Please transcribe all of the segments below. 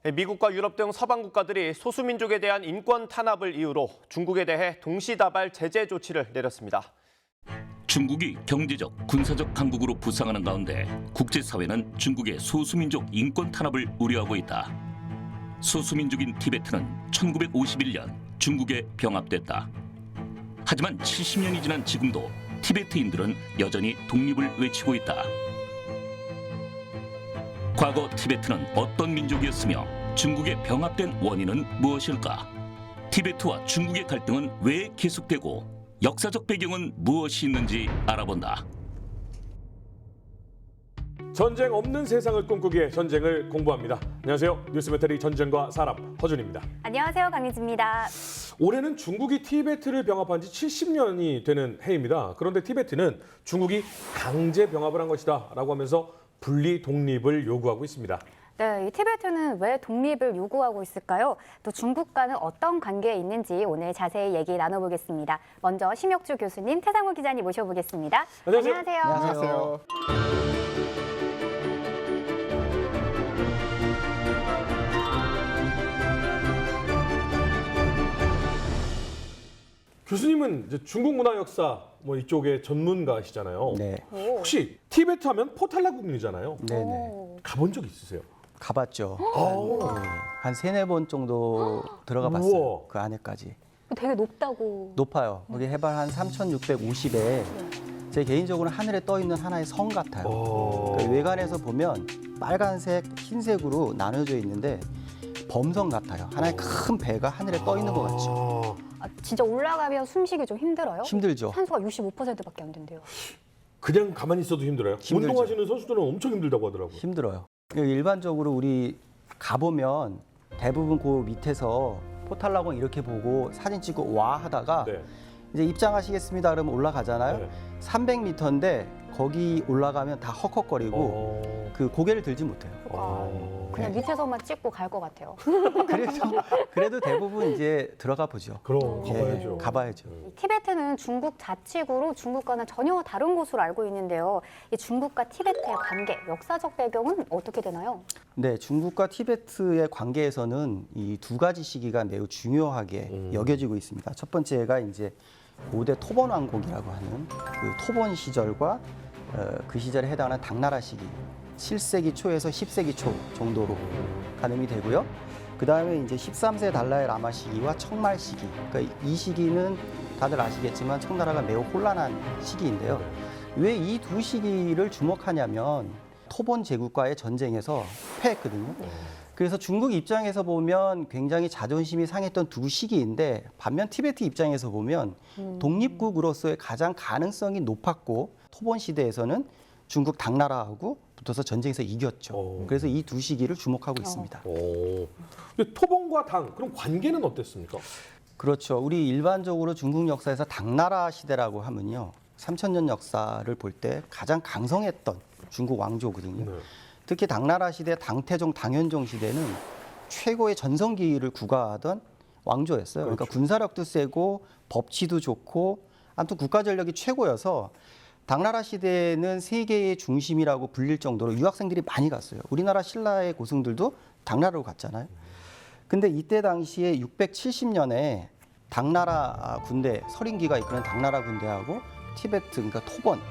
미국과 유럽 등 서방 국가들이 소수민족에 대한 인권 탄압을 이유로 중국에 대해 동시다발 제재 조치를 내렸습니다. 중국이 경제적, 군사적 강국으로 부상하는 가운데 국제사회는 중국의 소수민족 인권 탄압을 우려하고 있다. 소수민족인 티베트는 1951년 중국에 병합됐다. 하지만 70년이 지난 지금도 티베트인들은 여전히 독립을 외치고 있다. 과거 티베트는 어떤 민족이었으며 중국에 병합된 원인은 무엇일까? 티베트와 중국의 갈등은 왜 계속되고 역사적 배경은 무엇이 있는지 알아본다. 전쟁 없는 세상을 꿈꾸기에 전쟁을 공부합니다. 안녕하세요. 뉴스 배터리 전쟁과 사람 허준입니다. 안녕하세요. 강희지입니다. 올해는 중국이 티베트를 병합한 지 70년이 되는 해입니다. 그런데 티베트는 중국이 강제 병합을 한 것이다 라고 하면서 분리 독립을 요구하고 있습니다. 네, 이 티베트는 왜 독립을 요구하고 있을까요? 또 중국과는 어떤 관계에 있는지 오늘 자세히 얘기 나눠보겠습니다. 먼저 심혁주 교수님, 태상호 기자님 모셔보겠습니다. 안녕하세요. 안녕하세요. 교수님은 이제 중국 문화 역사 뭐 이쪽에 전문가시잖아요. 네, 혹시 티베트 하면 포탈라궁이잖아요. 네네. 가본 적 있으세요? 가봤죠. 오. 한 3-4번 정도 들어가 봤어요. 우와. 그 안에까지. 되게 높다고. 높아요. 거기 해발 한 3,650에 제 개인적으로는 하늘에 떠 있는 하나의 성 같아요. 그 외관에서 보면 빨간색, 흰색으로 나눠져 있는데 범성 같아요. 하나의 큰 배가 하늘에 떠 있는 것 같죠. 아, 진짜 올라가면 숨쉬기 좀 힘들어요? 힘들죠. 산소가 65%밖에 안 된대요. 그냥 가만히 있어도 힘들어요? 힘들죠. 운동하시는 선수들은 엄청 힘들다고 하더라고요. 힘들어요. 일반적으로 우리 가보면 대부분 그 밑에서 포탈라궁 이렇게 보고 사진 찍고 와 하다가 네. 이제 입장하시겠습니다 그러면 올라가잖아요. 네. 300m인데 거기 올라가면 다 헉헉거리고 그 고개를 들지 못해요. 그냥 밑에서만 찍고 갈 것 같아요. 그래도 대부분 이제 들어가 보죠. 그럼 예, 가봐야죠. 가봐야죠. 이 티베트는 중국 자치구로 중국과는 전혀 다른 곳으로 알고 있는데요. 이 중국과 티베트의 관계, 역사적 배경은 어떻게 되나요? 네, 중국과 티베트의 관계에서는 이 두 가지 시기가 매우 중요하게 여겨지고 있습니다. 첫 번째가 이제 고대 토번 왕국이라고 하는 그 토번 시절과 그 시절에 해당하는 당나라 시기 7세기 초에서 10세기 초 정도로 가늠이 되고요. 그 다음에 이제 13세 달라의 라마 시기와 청말 시기. 그러니까 이 시기는 다들 아시겠지만 청나라가 매우 혼란한 시기인데요. 왜 이 두 시기를 주목하냐면 토본 제국과의 전쟁에서 패했거든요. 그래서 중국 입장에서 보면 굉장히 자존심이 상했던 두 시기인데 반면 티베트 입장에서 보면 독립국으로서의 가장 가능성이 높았고 토본 시대에서는 중국 당나라하고 붙어서 전쟁에서 이겼죠. 그래서 이 두 시기를 주목하고 있습니다. 근데 토본과 당, 그럼 관계는 어땠습니까? 그렇죠. 우리 일반적으로 중국 역사에서 당나라 시대라고 하면요. 3,000년 역사를 볼 때 가장 강성했던 중국 왕조거든요. 네. 특히 당나라 시대 당태종, 당현종 시대는 최고의 전성기를 구가하던 왕조였어요. 그러니까 군사력도 세고 법치도 좋고 아무튼 국가 전력이 최고여서 당나라 시대는 세계의 중심이라고 불릴 정도로 유학생들이 많이 갔어요. 우리나라 신라의 고승들도 당나라로 갔잖아요. 근데 이때 당시에 670년에 당나라 군대, 서린기가 이끄는 당나라 군대하고 티베트, 그러니까 토번의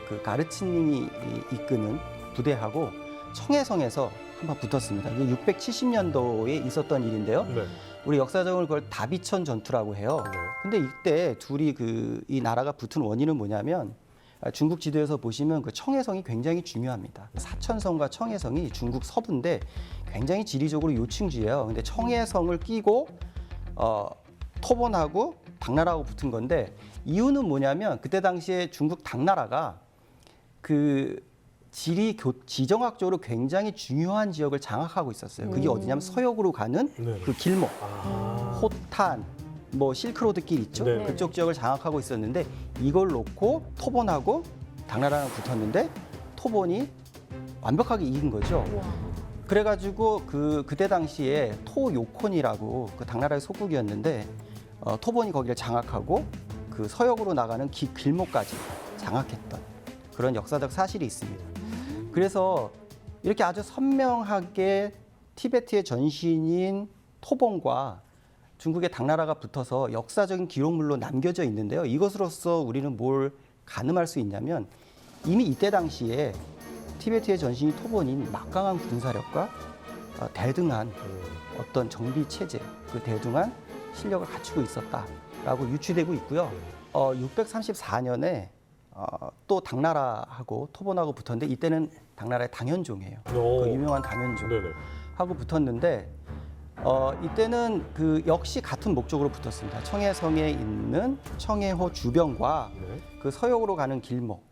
그 가르치님이 이끄는 부대하고 청해성에서 한번 붙었습니다. 이게 670년도에 있었던 일인데요. 네. 우리 역사적으로 그걸 다비천 전투라고 해요. 근데 이때 둘이 이 나라가 붙은 원인은 뭐냐면 중국 지도에서 보시면 그 청해성이 굉장히 중요합니다. 사천성과 청해성이 중국 서부인데 굉장히 지리적으로 요충지예요. 근데 청해성을 끼고 토본하고 당나라하고 붙은 건데 이유는 뭐냐면 그때 당시에 중국 당나라가 그 지정학적으로 굉장히 중요한 지역을 장악하고 있었어요. 그게 어디냐면 서역으로 가는 네. 그 길목, 호탄, 뭐 실크로드 길 있죠. 네. 그쪽 지역을 장악하고 있었는데 이걸 놓고 토본하고 당나라랑 붙었는데 토본이 완벽하게 이긴 거죠. 그래가지고 그때 당시에 토요콘이라고 그 당나라의 속국이었는데 토본이 거기를 장악하고 그 서역으로 나가는 길목까지 장악했던 그런 역사적 사실이 있습니다. 그래서 이렇게 아주 선명하게 티베트의 전신인 토본과 중국의 당나라가 붙어서 역사적인 기록물로 남겨져 있는데요. 이것으로서 우리는 뭘 가늠할 수 있냐면 이미 이때 당시에 티베트의 전신인 토본인 막강한 군사력과 대등한 어떤 정비 체제, 그 대등한 실력을 갖추고 있었다라고 유추되고 있고요. 634년에 또 당나라하고 토본하고 붙었는데 이때는 당나라의 당현종이에요. 그 유명한 당현종 네네. 하고 붙었는데 이때는 그 역시 같은 목적으로 붙었습니다. 청해성에 있는 청해호 주변과 네. 그 서역으로 가는 길목,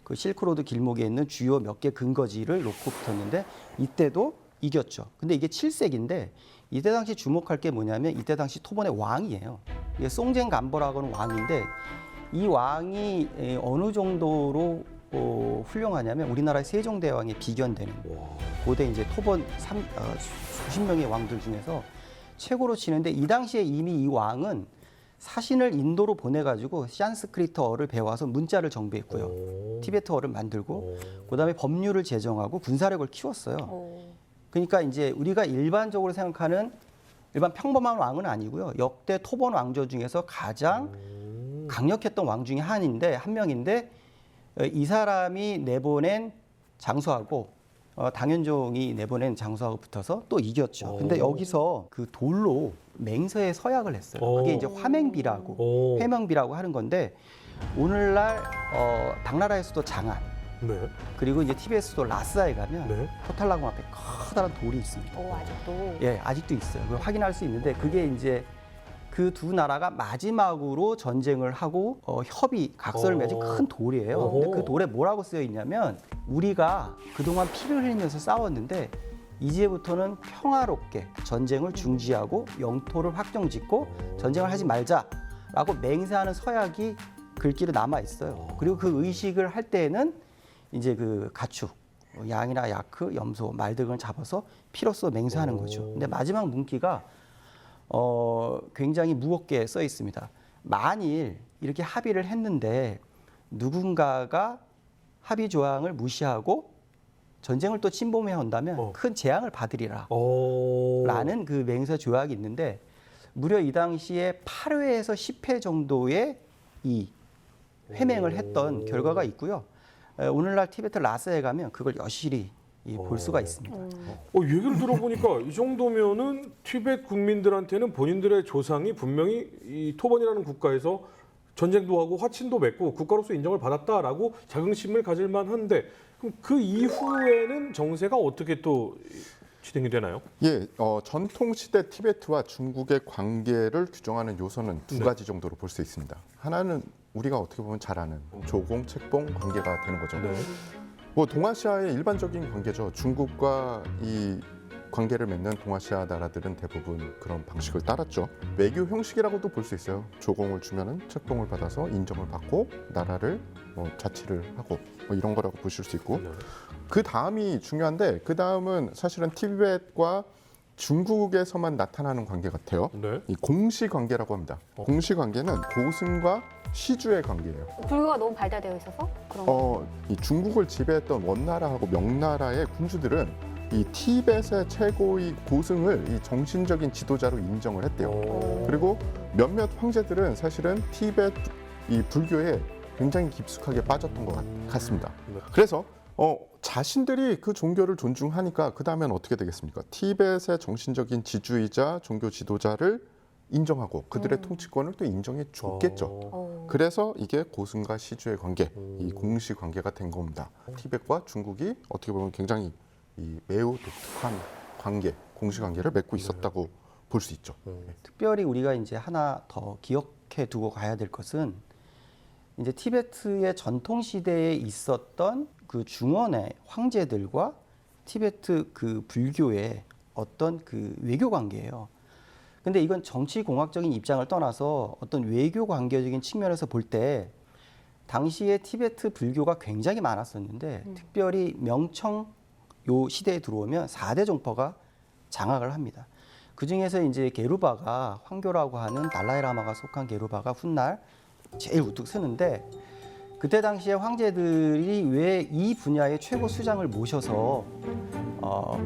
그 실크로드 길목에 있는 주요 몇 개 근거지를 놓고 붙었는데 이때도 이겼죠. 근데 이게 7세기인데 이때 당시 주목할 게 뭐냐면 이때 당시 토본의 왕이에요. 이게 송젠 간보라고는 왕인데 이 왕이 어느 정도로 훌륭하냐면 우리나라의 세종대왕에 비견되는 고대 이제 토본 수십 명의 왕들 중에서 최고로 치는데 이 당시에 이미 이 왕은 사신을 인도로 보내가지고 산스크리트어를 배워서 문자를 정비했고요. 티베트어를 만들고 그다음에 법률을 제정하고 군사력을 키웠어요. 그러니까 이제 우리가 일반적으로 생각하는 일반 평범한 왕은 아니고요. 역대 토본 왕조 중에서 가장 강력했던 왕 중에 한 명인데 이 사람이 내보낸 장수하고 당현종이 내보낸 장수하고 붙어서 또 이겼죠. 근데 여기서 그 돌로 맹서에 서약을 했어요. 그게 이제 화맹비라고 회명비라고 하는 건데 오늘날 당나라의 수도 장안 네. 그리고 이제 티베트 수도 라스아에 가면 네. 포탈라궁 앞에 커다란 돌이 있습니다. 아직도. 예, 아직도 있어요. 그걸 확인할 수 있는데 그게 이제 그 두 나라가 마지막으로 전쟁을 하고 협의 각서를 맺은 큰 돌이에요. 근데 그 돌에 뭐라고 쓰여 있냐면 우리가 그동안 피를 흘리면서 싸웠는데 이제부터는 평화롭게 전쟁을 중지하고 영토를 확정짓고 전쟁을 하지 말자라고 맹세하는 서약이 글귀로 남아 있어요. 그리고 그 의식을 할 때에는 이제 그 가축 양이나 야크, 염소, 말 등을 잡아서 피로써 맹세하는 거죠. 근데 마지막 문구가 굉장히 무겁게 써 있습니다. 만일 이렇게 합의를 했는데 누군가가 합의 조항을 무시하고 전쟁을 또 침범해 온다면 큰 재앙을 받으리라 라는 그 맹세 조약이 있는데 무려 이 당시에 8회에서 10회 정도의 이 회맹을 했던 결과가 있고요. 오늘날 티베트 라스에 가면 그걸 여실히 볼 수가 있습니다. 얘기를 들어보니까 이 정도면은 티베트 국민들한테는 본인들의 조상이 분명히 이 토본이라는 국가에서 전쟁도 하고 화친도 맺고 국가로서 인정을 받았다라고 자긍심을 가질 만한데 그럼 그 이후에는 정세가 어떻게 또 진행이 되나요? 예, 전통 시대 티베트와 중국의 관계를 규정하는 요소는 두 가지 정도로 볼 수 있습니다. 하나는 우리가 어떻게 보면 잘 아는 조공, 책봉 관계가 되는 거죠. 네. 뭐 동아시아의 일반적인 관계죠. 중국과 이 관계를 맺는 동아시아 나라들은 대부분 그런 방식을 따랐죠. 외교 형식이라고도 볼 수 있어요. 조공을 주면은 책봉을 받아서 인정을 받고 나라를 자치를 하고 이런 거라고 보실 수 있고 그 다음이 중요한데 그 다음은 사실은 티베트과 중국에서만 나타나는 관계 같아요. 네. 이 공시 관계라고 합니다. 공시 관계는 고승과 시주의 관계예요. 불교가 너무 발달되어 있어서 그런 거. 이 중국을 지배했던 원나라하고 명나라의 군주들은 이 티벳의 최고의 고승을 이 정신적인 지도자로 인정을 했대요. 그리고 몇몇 황제들은 사실은 티벳 이 불교에 굉장히 깊숙하게 빠졌던 것 같습니다. 그래서 자신들이 그 종교를 존중하니까 그 다음엔 어떻게 되겠습니까? 티벳의 정신적인 지주이자 종교 지도자를 인정하고 그들의 통치권을 또 인정해 줬겠죠. 그래서 이게 고승과 시주의 관계, 이 공시 관계가 된 겁니다. 티벳과 중국이 어떻게 보면 굉장히 이 매우 독특한 관계, 공시 관계를 맺고 있었다고 볼 수 있죠. 특별히 우리가 이제 하나 더 기억해 두고 가야 될 것은 이제 티베트의 전통 시대에 있었던 그 중원의 황제들과 티베트 그 불교의 어떤 그 외교 관계예요. 근데 이건 정치 공학적인 입장을 떠나서 어떤 외교 관계적인 측면에서 볼 때 당시에 티베트 불교가 굉장히 많았었는데 특별히 명청 요 시대에 들어오면 4대 종파가 장악을 합니다. 그 중에서 이제 게루바가 황교라고 하는 달라이라마가 속한 게루바가 훗날 제일 우뚝 서는데 그때 당시에 황제들이 왜 이 분야의 최고 수장을 모셔서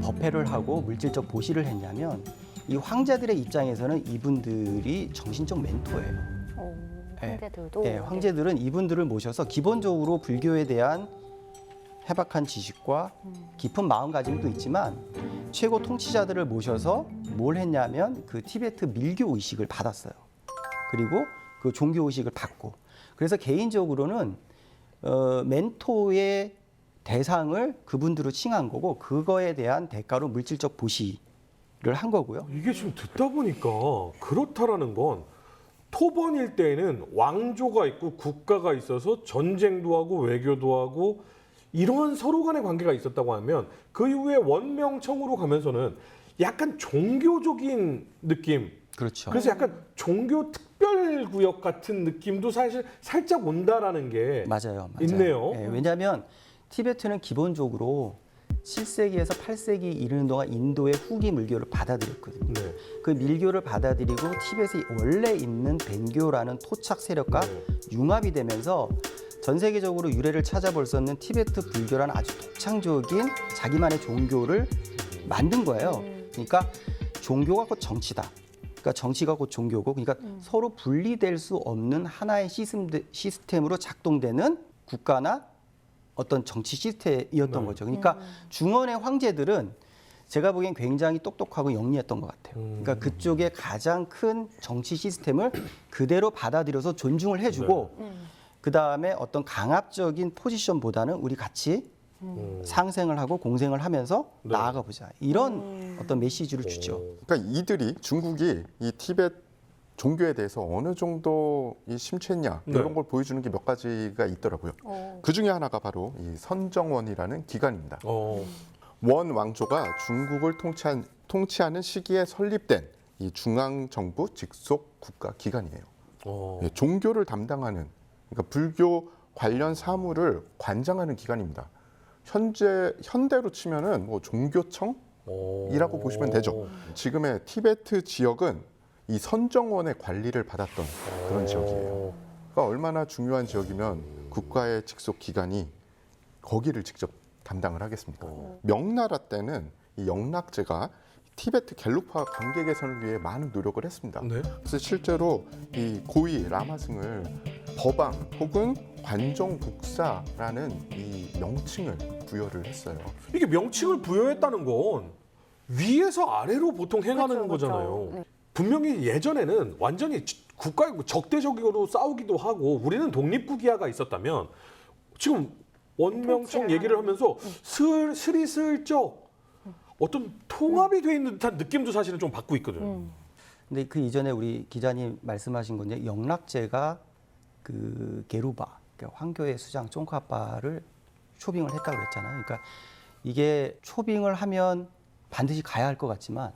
법회를 하고 물질적 보시를 했냐면 이 황제들의 입장에서는 이분들이 정신적 멘토예요. 황제들도. 네, 황제들은 이분들을 모셔서 기본적으로 불교에 대한 해박한 지식과 깊은 마음가짐도 있지만 최고 통치자들을 모셔서 뭘 했냐면 그 티베트 밀교 의식을 받았어요. 그리고 그 종교 의식을 받고 그래서 개인적으로는 멘토의 대상을 그분들로 칭한 거고 그거에 대한 대가로 물질적 보시를 한 거고요. 이게 지금 듣다 보니까 그렇다라는 건 토번일 때에는 왕조가 있고 국가가 있어서 전쟁도 하고 외교도 하고 이러한 서로 간의 관계가 있었다고 하면 그 이후에 원명청으로 가면서는 약간 종교적인 느낌. 그렇죠. 그래서 약간 종교 특별구역 같은 느낌도 사실 살짝 온다라는 게 맞아요. 있네요. 네, 왜냐하면 티베트는 기본적으로 7세기에서 8세기 이르는 동안 인도의 후기 밀교를 받아들였거든요. 네. 그 밀교를 받아들이고 티벳에 원래 있는 벤교라는 토착 세력과 융합이 되면서 전 세계적으로 유래를 찾아볼 수 없는 티베트 불교라는 아주 독창적인 자기만의 종교를 만든 거예요. 그러니까 종교가 곧 정치다. 그러니까 정치가 곧 종교고, 그러니까 서로 분리될 수 없는 하나의 시스템으로 작동되는 국가나 어떤 정치 시스템이었던 거죠. 그러니까 중원의 황제들은 제가 보기엔 굉장히 똑똑하고 영리했던 것 같아요. 그러니까 그쪽에 가장 큰 정치 시스템을 그대로 받아들여서 존중을 해주고 그 다음에 어떤 강압적인 포지션보다는 우리 같이 상생을 하고 공생을 하면서 나아가 보자. 이런 어떤 메시지를 주죠. 그러니까 이들이 중국이 이 티벳 종교에 대해서 어느 정도 이 심취했냐 이런 걸 보여주는 게 몇 가지가 있더라고요. 그 중에 하나가 바로 이 선정원이라는 기관입니다. 원 왕조가 중국을 통치하는 시기에 설립된 이 중앙 정부 직속 국가 기관이에요. 예, 종교를 담당하는, 그러니까 불교 관련 사무를 관장하는 기관입니다. 현대로 치면은 뭐 종교청이라고 보시면 되죠. 지금의 티베트 지역은 이 선정원의 관리를 받았던 그런 지역이에요. 그러니까 얼마나 중요한 지역이면 국가의 직속 기관이 거기를 직접 담당을 하겠습니까? 명나라 때는 이 영락제가 티베트 갤루파 관계 개선을 위해 많은 노력을 했습니다. 네. 그래서 실제로 이 고위 라마승을 법왕 혹은 관종국사라는 이 명칭을 부여를 했어요. 이게 명칭을 부여했다는 건 위에서 아래로 보통 행하는 그렇죠, 거잖아요. 그렇죠. 네. 분명히 예전에는 완전히 국가의 적대적으로 싸우기도 하고 우리는 독립국이야가 있었다면 지금 원명청 통치를 얘기를 하는. 하면서 스리슬쩍 어떤 통합이 돼 있는 듯한 느낌도 사실은 좀 받고 있거든요. 근데 그 이전에 우리 기자님 말씀하신 건데 영락제가 그 게루바, 그러니까 황교의 수장 쫑카빠를 초빙을 했다고 그랬잖아요. 그러니까 이게 초빙을 하면 반드시 가야 할 것 같지만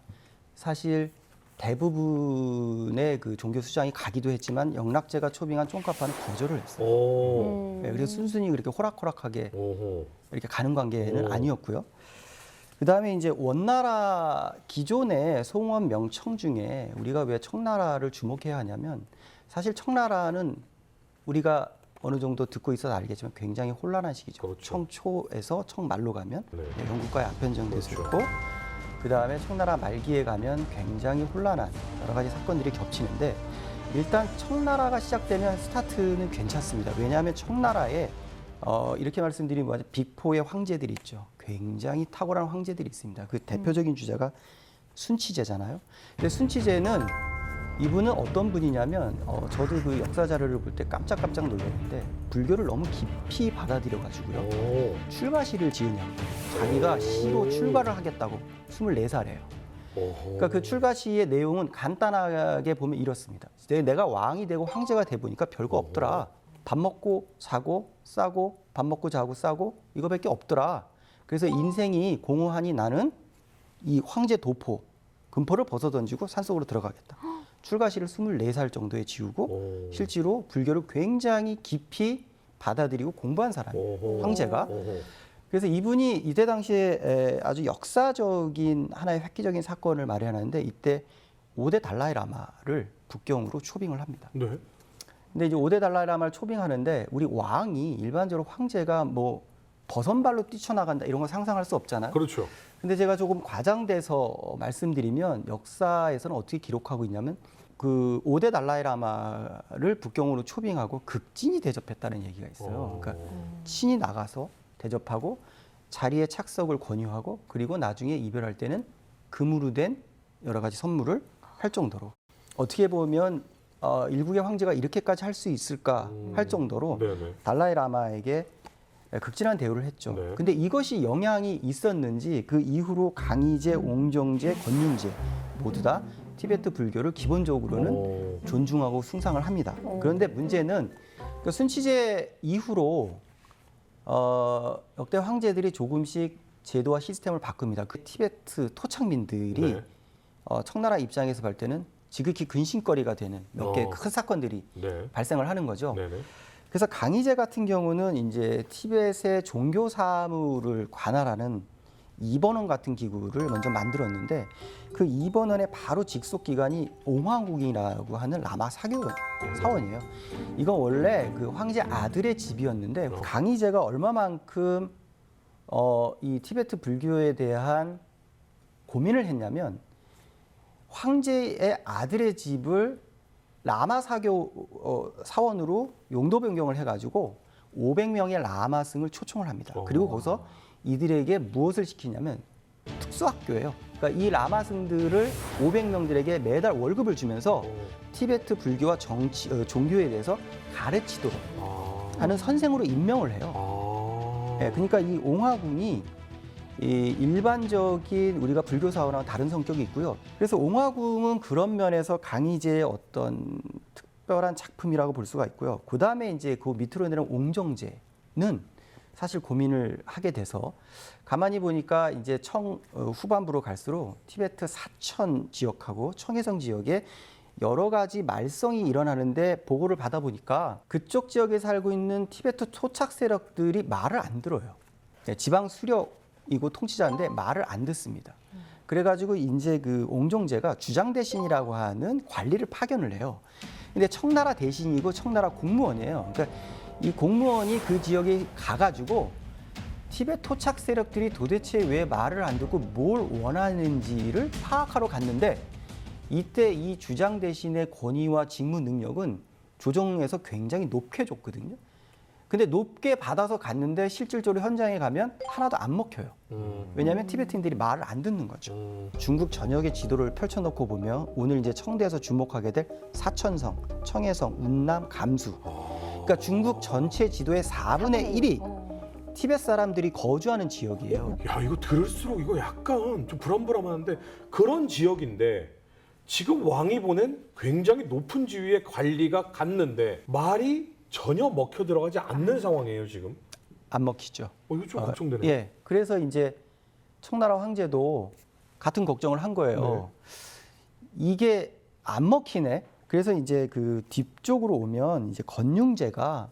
사실 대부분의 그 종교 수장이 가기도 했지만 영락제가 초빙한 쫑카빠는 거절을 했어요. 오. 네, 그래서 순순히 그렇게 호락호락하게 오호. 이렇게 가는 관계는 오. 아니었고요. 그다음에 이제 원나라 기존의 송원 명청 중에 우리가 왜 청나라를 주목해야 하냐면 사실 청나라는 우리가 어느 정도 듣고 있어서 알겠지만 굉장히 혼란한 시기죠. 그렇죠. 청초에서 청말로 가면 네. 영국과의 아편전도 그렇죠. 있고 그다음에 청나라 말기에 가면 굉장히 혼란한 여러 가지 사건들이 겹치는데 일단 청나라가 시작되면 스타트는 괜찮습니다. 왜냐하면 청나라에 이렇게 말씀드리면 뭐죠? 빅포의 황제들이 있죠. 굉장히 탁월한 황제들이 있습니다. 그 대표적인 주자가 순치제잖아요. 근데 순치제는 이분은 어떤 분이냐면 저도 그 역사 자료를 볼 때 깜짝깜짝 놀랐는데 불교를 너무 깊이 받아들여가지고요. 오. 출가시를 지으냐고. 자기가 시로 출가를 하겠다고 24살이에요. 오호. 그러니까 그 출가시의 내용은 간단하게 보면 이렇습니다. 내가 왕이 되고 황제가 돼 보니까 별거 없더라. 밥 먹고 자고 싸고 밥 먹고 자고 싸고 이거밖에 없더라. 그래서 인생이 공허하니 나는 이 황제 도포 금포를 벗어던지고 산속으로 들어가겠다. 출가시를 24살 정도에 지우고 실제로 불교를 굉장히 깊이 받아들이고 공부한 사람이에요. 황제가. 그래서 이분이 이때 당시에 아주 역사적인 하나의 획기적인 사건을 마련하는데 이때 5대 달라이 라마를 북경으로 초빙을 합니다. 네. 근데 이제 5대 달라이라마를 초빙하는데 우리 왕이 일반적으로 황제가 뭐 버선발로 뛰쳐나간다 이런 거 상상할 수 없잖아요. 그렇죠. 근데 제가 조금 과장돼서 말씀드리면 역사에서는 어떻게 기록하고 있냐면 그 5대 달라이라마를 북경으로 초빙하고 극진히 대접했다는 얘기가 있어요. 그러니까 친히 나가서 대접하고 자리에 착석을 권유하고 그리고 나중에 이별할 때는 금으로 된 여러 가지 선물을 할 정도로 어떻게 보면 일국의 황제가 이렇게까지 할 수 있을까 할 정도로 네네. 달라이라마에게 극진한 대우를 했죠. 네. 근데 이것이 영향이 있었는지 그 이후로 강희제, 옹정제, 권융제 모두 다 티베트 불교를 기본적으로는 존중하고 숭상을 합니다. 그런데 문제는 그 순치제 이후로 역대 황제들이 조금씩 제도와 시스템을 바꿉니다. 그 티베트 토착민들이 네. 청나라 입장에서 볼 때는 지극히 근심거리가 되는 몇 개 큰 사건들이 네. 발생을 하는 거죠. 네네. 그래서 강희제 같은 경우는 이제 티벳의 종교 사무를 관할하는 이번원 같은 기구를 먼저 만들었는데 그 이번원의 바로 직속 기관이 옹화국이라고 하는 라마 사교 사원이에요. 이건 원래 그 황제 아들의 집이었는데 강희제가 얼마만큼 이 티베트 불교에 대한 고민을 했냐면 황제의 아들의 집을 라마 사교 사원으로 용도 변경을 해가지고 500명의 라마승을 초청을 합니다. 그리고 거기서 이들에게 무엇을 시키냐면 특수학교예요. 그러니까 이 라마승들을 500명들에게 매달 월급을 주면서 티베트 불교와 종교에 대해서 가르치도록 하는 선생으로 임명을 해요. 네, 그러니까 이 옹화궁이 이 일반적인 우리가 불교 사원하고 다른 성격이 있고요. 그래서 옹화궁은 그런 면에서 강희제의 어떤 특별한 작품이라고 볼 수가 있고요. 그 다음에 이제 그 밑으로 내려온 옹정제는 사실 고민을 하게 돼서 가만히 보니까 이제 후반부로 갈수록 티베트 사천 지역하고 청해성 지역에 여러 가지 말썽이 일어나는데 보고를 받아보니까 그쪽 지역에 살고 있는 티베트 토착 세력들이 말을 안 들어요. 지방 수력이고 통치자인데 말을 안 듣습니다. 그래가지고 이제 그 옹정제가 주장 대신이라고 하는 관리를 파견을 해요. 근데 청나라 대신이고 청나라 공무원이에요. 그러니까 이 공무원이 그 지역에 가가지고 티베트 토착 세력들이 도대체 왜 말을 안 듣고 뭘 원하는지를 파악하러 갔는데 이때 이 주장 대신의 권위와 직무 능력은 조정에서 굉장히 높게 줬거든요. 근데 높게 받아서 갔는데 실질적으로 현장에 가면 하나도 안 먹혀요. 왜냐하면 티베트인들이 말을 안 듣는 거죠. 중국 전역의 지도를 펼쳐놓고 보면 오늘 이제 청대에서 주목하게 될 사천성, 청해성, 운남, 감수. 그러니까 중국 전체 지도의 4분의 1이 티베트 사람들이 거주하는 지역이에요. 야, 이거 들을수록 이거 약간 좀 불안불안한데 그런 지역인데 지금 왕이 보낸 굉장히 높은 지위의 관리가 갔는데 말이 전혀 먹혀 들어가지 않는 상황이에요, 지금. 안 먹히죠. 이거 좀 걱정되네. 예. 그래서 이제 청나라 황제도 같은 걱정을 한 거예요. 이게 안 먹히네. 그래서 이제 그 뒤쪽으로 오면 이제 건융제가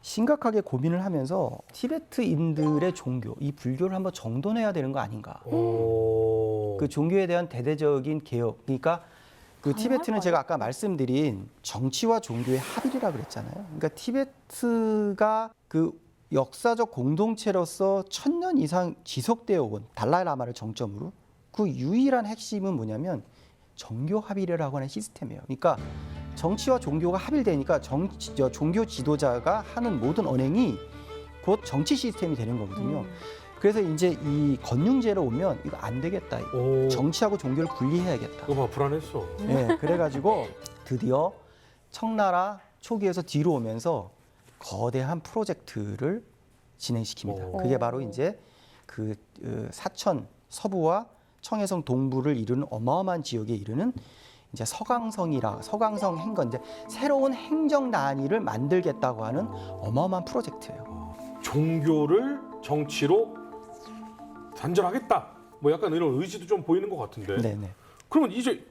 심각하게 고민을 하면서 티베트인들의 종교, 이 불교를 한번 정돈해야 되는 거 아닌가. 그 종교에 대한 대대적인 개혁. 그러니까 그 티베트는 제가 아까 말씀드린 정치와 종교의 합일이라고 그랬잖아요. 그러니까 티베트가 그 역사적 공동체로서 1000년 이상 지속되어 온 달라이라마를 정점으로 그 유일한 핵심은 뭐냐면 정교 합일이라고 하는 시스템이에요. 그러니까 정치와 종교가 합일되니까 종교 지도자가 하는 모든 언행이 곧 정치 시스템이 되는 거거든요. 그래서 이제 이 건융제로 오면 이거 안 되겠다. 정치하고 종교를 분리해야겠다. 이거 봐, 불안했어. 네, 그래가지고 드디어 청나라 초기에서 뒤로 오면서 거대한 프로젝트를 진행시킵니다. 그게 바로 이제 그 사천 서부와 청해성 동부를 이루는 어마어마한 지역에 이르는 이제 서강성 행건, 이제 새로운 행정 단위를 만들겠다고 하는 어마어마한 프로젝트예요. 종교를 정치로 단절하겠다. 뭐 약간 이런 의지도 좀 보이는 것 같은데. 네네. 그러면 이제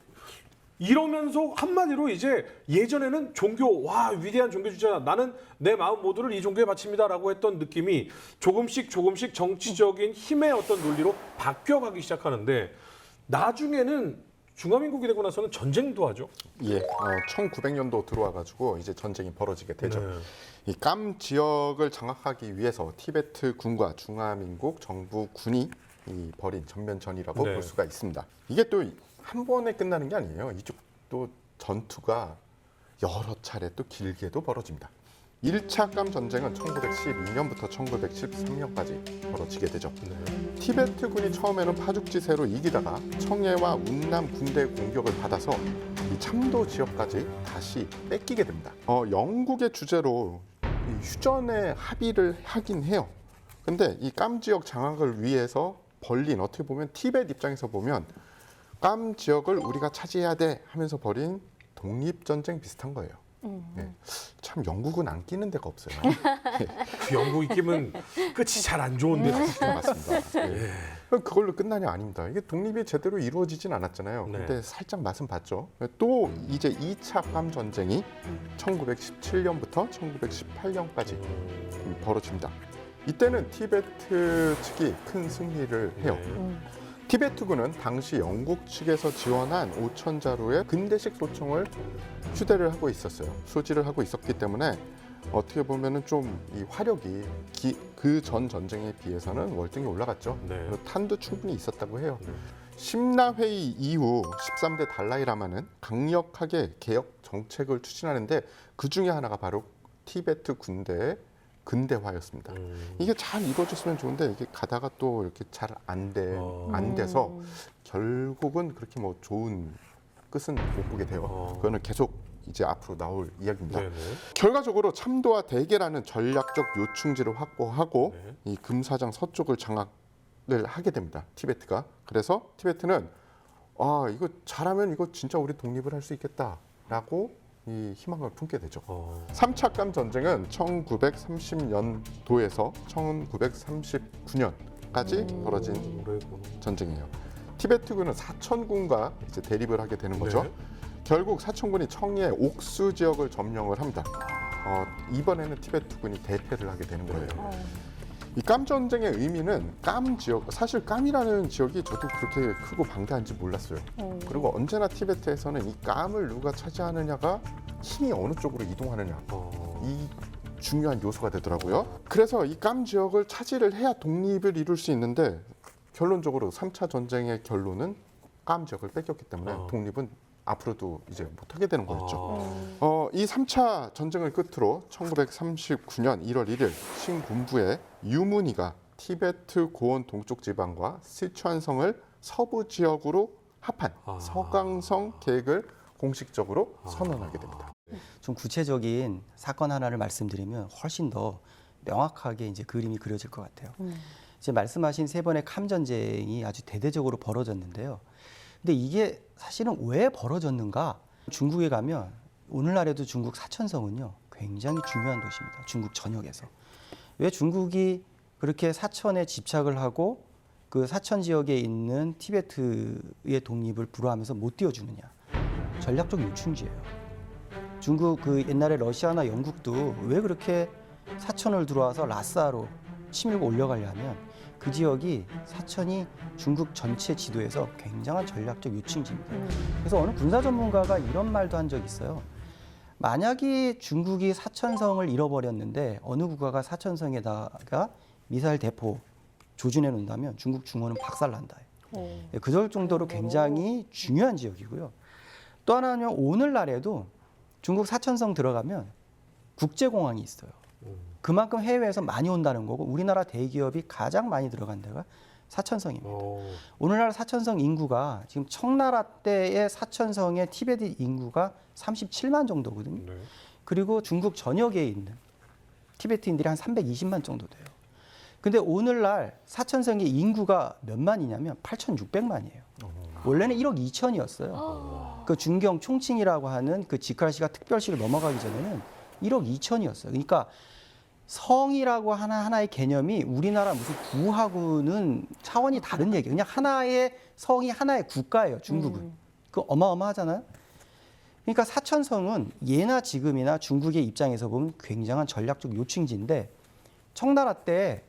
이러면서 한마디로 이제 예전에는 종교, 와, 위대한 종교 주자, 나는 내 마음 모두를 이 종교에 바칩니다라고 했던 느낌이 조금씩 정치적인 힘의 어떤 논리로 바뀌어가기 시작하는데 나중에는 중화민국이 되고 나서는 전쟁도 하죠. 예, 1900년도 들어와가지고 이제 전쟁이 벌어지게 되죠. 네. 이 감 지역을 장악하기 위해서 티베트 군과 중화민국 정부군이 이 벌인 전면전이라고 네. 볼 수가 있습니다. 이게 또 한 번에 끝나는 게 아니에요. 이쪽도 전투가 여러 차례 또 길게도 벌어집니다. 1차 감 전쟁은 1912년부터 1913년까지 벌어지게 되죠. 티베트군이 처음에는 파죽지세로 이기다가 청해와 운남 군대 공격을 받아서 이 참도 지역까지 다시 뺏기게 됩니다. 영국의 주재로 이 휴전에 합의를 하긴 해요. 근데 이 감 지역 장악을 위해서 벌린, 어떻게 보면 티베트 입장에서 보면 감 지역을 우리가 차지해야 돼 하면서 벌인 독립전쟁 비슷한 거예요. 네. 참 영국은 안 끼는 데가 없어요. 그 영국이 끼면 끝이 잘 안 좋은데. 맞습니다. 네. 그걸로 끝나냐 아닙니다. 이게 독립이 제대로 이루어지진 않았잖아요. 네. 근데 살짝 맛은 봤죠. 또 이제 2차 감 전쟁이 1917년부터 1918년까지 벌어집니다. 이때는 티베트 측이 큰 승리를 해요. 티베트군은 당시 영국 측에서 지원한 5,000자루의 근대식 소총을 휴대를 하고 있었어요. 소지를 하고 있었기 때문에 어떻게 보면은 좀 이 화력이 그 전 전쟁에 비해서는 월등히 올라갔죠. 네. 그리고 탄도 충분히 있었다고 해요. 심나 회의 이후 13대 달라이라마는 강력하게 개혁 정책을 추진하는데 그 중에 하나가 바로 티베트 군대의 근대화였습니다. 이게 잘 이루어졌으면 좋은데 이게 가다가 또 이렇게 잘 안 돼서 결국은 그렇게 뭐 좋은 끝은 못 보게 돼요. 그거는 계속 이제 앞으로 나올 이야기입니다. 네네. 결과적으로 참도와 대계라는 전략적 요충지를 확보하고 네. 이 금사장 서쪽을 장악을 하게 됩니다. 티베트가. 그래서 티베트는 이거 잘하면 이거 진짜 우리 독립을 할 수 있겠다라고 이 희망을 품게 되죠. 3차 감 전쟁은 1930년도에서 1939년까지 벌어진 전쟁이에요. 티베트군은 사천군과 이제 대립을 하게 되는 거죠. 네. 결국 사천군이 청해 옥수 지역을 점령을 합니다. 이번에는 티베트군이 대패를 하게 되는 거예요. 이 감 전쟁의 의미는 감 지역, 사실 감이라는 지역이 저도 그렇게 크고 방대한지 몰랐어요. 그리고 언제나 티베트에서는 이 감을 누가 차지하느냐가 힘이 어느 쪽으로 이동하느냐, 이 중요한 요소가 되더라고요. 그래서 이 감 지역을 차지를 해야 독립을 이룰 수 있는데 결론적으로 3차 전쟁의 결론은 감 지역을 뺏겼기 때문에 독립은 앞으로도 이제 못하게 되는 거였죠. 이 3차 전쟁을 끝으로 1939년 1월 1일 칭군부의 유문이가 티베트 고원 동쪽 지방과 시추안성을 서부 지역으로 합한 서강성 계획을 공식적으로 선언하게 됩니다. 좀 구체적인 사건 하나를 말씀드리면 훨씬 더 명확하게 이제 그림이 그려질 것 같아요. 이제 말씀하신 세 번의 캄 전쟁이 아주 대대적으로 벌어졌는데요. 근데 이게 사실은 왜 벌어졌는가? 중국에 가면 오늘날에도 중국 사천성은요 굉장히 중요한 도시입니다. 중국 전역에서. 왜 중국이 그렇게 사천에 집착을 하고 그 사천 지역에 있는 티베트의 독립을 불허하면서 못 띄워주느냐? 전략적 요충지예요. 중국 그 옛날에 러시아나 영국도 왜 그렇게 사천을 들어와서 라싸로 치밀고 올려가려면 그 지역이 사천이 중국 전체 지도에서 굉장한 전략적 요충지입니다. 그래서 어느 군사 전문가가 이런 말도 한 적이 있어요. 만약에 중국이 사천성을 잃어버렸는데 어느 국가가 사천성에다가 미사일 대포 조준해 놓는다면 중국 중원은 박살난다. 그럴 정도로 굉장히 중요한 지역이고요. 또 하나는 오늘날에도 중국 사천성 들어가면 국제공항이 있어요. 그만큼 해외에서 많이 온다는 거고 우리나라 대기업이 가장 많이 들어간 데가 사천성입니다. 오늘날 사천성 인구가 지금 청나라 때의 사천성의 티베트 인구가 37만 정도거든요. 네. 그리고 중국 전역에 있는 티베트인들이 한 320만 정도 돼요. 근데 오늘날 사천성의 인구가 몇 만이냐면 8,600만이에요. 원래는 1억 2천이었어요. 그 중경 총칭이라고 하는 그 직할시가 특별시를 넘어가기 전에는 1억 2천이었어요. 그러니까 성이라고 하나의 개념이 우리나라 무슨 구하고는 차원이 다른 얘기예요. 그냥 하나의 성이 하나의 국가예요. 중국은. 그 어마어마하잖아요. 그러니까 사천성은 예나 지금이나 중국의 입장에서 보면 굉장한 전략적 요충지인데 청나라 때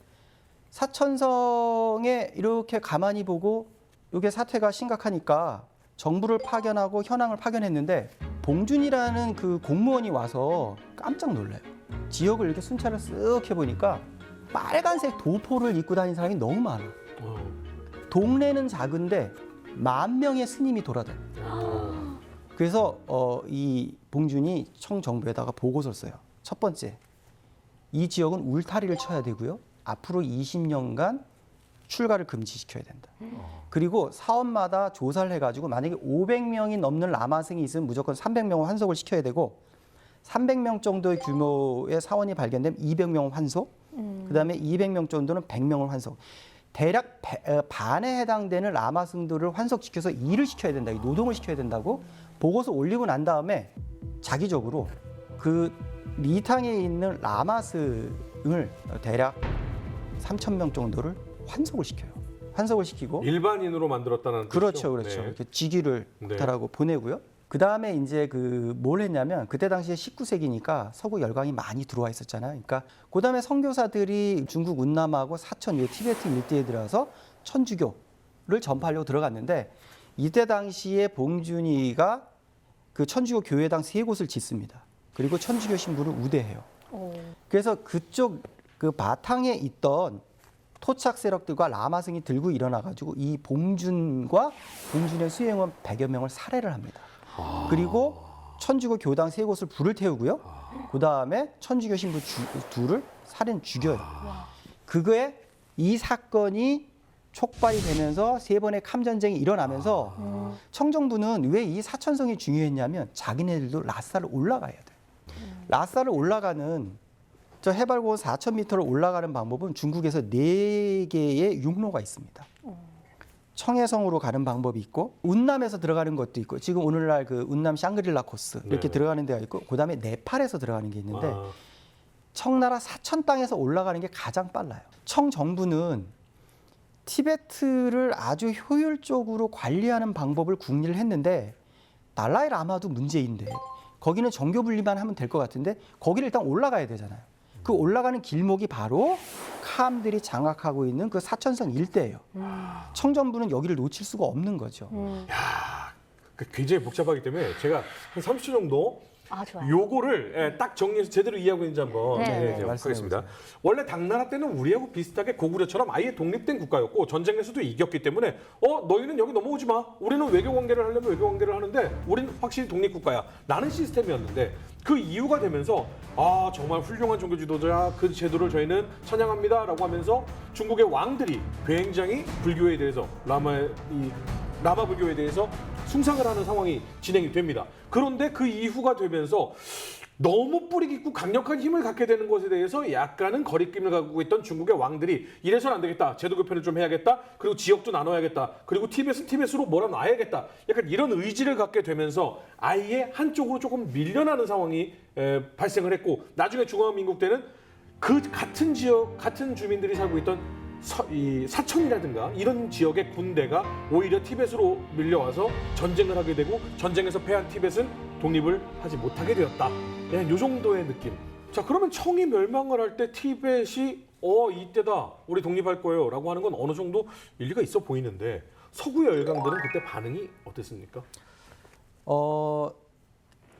사천성에 이렇게 가만히 보고 이게 사태가 심각하니까 정부를 파견하고 현황을 파견했는데 봉준이라는 그 공무원이 와서 깜짝 놀라요. 지역을 이렇게 순찰을 쓱 해보니까 빨간색 도포를 입고 다니는 사람이 너무 많아. 동네는 작은데 10,000명의 스님이 돌아다녀요. 그래서 이 봉준이 청정부에다가 보고서를 써요. 첫 번째, 이 지역은 울타리를 쳐야 되고요. 앞으로 20년간 출가를 금지시켜야 된다. 그리고 사원마다 조사를 해가지고 만약에 500명이 넘는 라마승이 있으면 무조건 300명을 환속을 시켜야 되고 300명 정도의 규모의 사원이 발견되면 200명 환속, 그다음에 200명 정도는 100명을 환속. 대략 반에 해당되는 라마승들을 환속시켜서 일을 시켜야 된다, 노동을 시켜야 된다고 보고서 올리고 난 다음에 자기적으로 그 리탕에 있는 라마승을 대략 3,000명 정도를 환속을 시켜요. 환속을 시키고 일반인으로 만들었다는 그렇죠, 뜻이죠? 그렇죠. 네. 이렇게 직위를 네. 하라고 보내고요. 그 다음에 이제 그 뭘 했냐면 그때 당시에 19세기니까 서구 열강이 많이 들어와 있었잖아요. 그러니까 그 다음에 선교사들이 중국 운남하고 사천, 티베트 일대에 들어가서 천주교를 전파하려고 들어갔는데 이때 당시에 봉준이가 그 천주교 교회당 3곳을 짓습니다. 그리고 천주교 신부를 우대해요. 그래서 그쪽 그 바탕에 있던 토착 세력들과 라마승이 들고 일어나가지고 이 봉준과 봉준의 수행원 100여 명을 살해를 합니다. 그리고 천주교 교당 3곳을 불을 태우고요. 그 다음에 천주교 신부 둘을 살인 죽여요. 그거에 이 사건이 촉발이 되면서 3번의 캄전쟁이 일어나면서 청정부는 왜 이 사천성이 중요했냐면 자기네들도 라싸를 올라가야 돼. 라싸를 올라가는 저 해발 고온 4,000m를 올라가는 방법은 중국에서 4개의 육로가 있습니다. 청해성으로 가는 방법이 있고 운남에서 들어가는 것도 있고 지금 오늘날 그 운남 샹그릴라 코스 이렇게 네. 들어가는 데가 있고 그다음에 네팔에서 들어가는 게 있는데 청나라 사천 땅에서 올라가는 게 가장 빨라요. 청정부는 티베트를 아주 효율적으로 관리하는 방법을 궁리를 했는데 달라이 라마도 문제인데 거기는 정교 분리만 하면 될 것 같은데 거기를 일단 올라가야 되잖아요. 그 올라가는 길목이 바로 캄들이 장악하고 있는 그 사천성 일대예요. 청정부는 여기를 놓칠 수가 없는 거죠. 굉장히 복잡하기 때문에 제가 한 30초 정도 아, 좋아요. 요거를 딱 정리해서 제대로 이해하고 있는지 한번 네, 네, 네. 하겠습니다. 원래 당나라 때는 우리하고 비슷하게 고구려처럼 아예 독립된 국가였고 전쟁에서도 이겼기 때문에 너희는 여기 넘어오지 마. 우리는 외교 관계를 하려면 외교 관계를 하는데 우리는 확실히 독립 국가야. 라는 시스템이었는데 그 이유가 되면서 정말 훌륭한 종교 지도자 그 제도를 저희는 찬양합니다 라고 하면서 중국의 왕들이 굉장히 불교에 대해서 라마 불교에 대해서 숭상을 하는 상황이 진행이 됩니다. 그런데 그 이후가 되면서 너무 뿌리 깊고 강력한 힘을 갖게 되는 것에 대해서 약간은 거리낌을 갖고 있던 중국의 왕들이 이래서는 안 되겠다. 제도 교편을 좀 해야겠다. 그리고 지역도 나눠야겠다. 그리고 티벳은 티벳으로 몰아놔야겠다. 약간 이런 의지를 갖게 되면서 아예 한쪽으로 조금 밀려나는 상황이 발생을 했고 나중에 중화민국 때는 그 같은 지역, 같은 주민들이 살고 있던 이 사천이라든가 이런 지역의 군대가 오히려 티벳으로 밀려와서 전쟁을 하게 되고 전쟁에서 패한 티벳은 독립을 하지 못하게 되었다. 네, 요 정도의 느낌. 자, 그러면 청이 멸망을 할 때 티벳이 이때다 우리 독립할 거예요 라고 하는 건 어느 정도 일리가 있어 보이는데 서구 열강들은 그때 반응이 어땠습니까?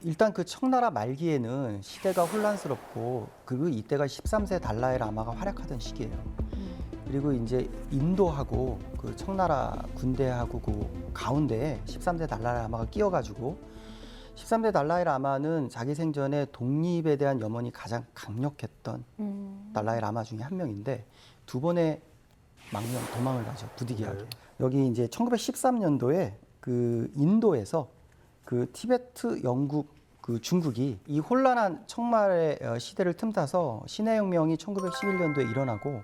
일단 그 청나라 말기에는 시대가 혼란스럽고 그리고 이때가 13세 달라이 라마가 활약하던 시기예요. 그리고 이제 인도하고 그 청나라 군대하고 그 가운데에 13세 달라이 라마가 끼어가지고 13세 달라이 라마는 자기 생전에 독립에 대한 염원이 가장 강력했던 달라이 라마 중에 한 명인데 2번의 도망을 가죠. 부득이하게. 네. 여기 이제 1913년도에 그 인도에서 그 티베트 영국 그 중국이 이 혼란한 청말의 시대를 틈타서 신해혁명이 1911년도에 일어나고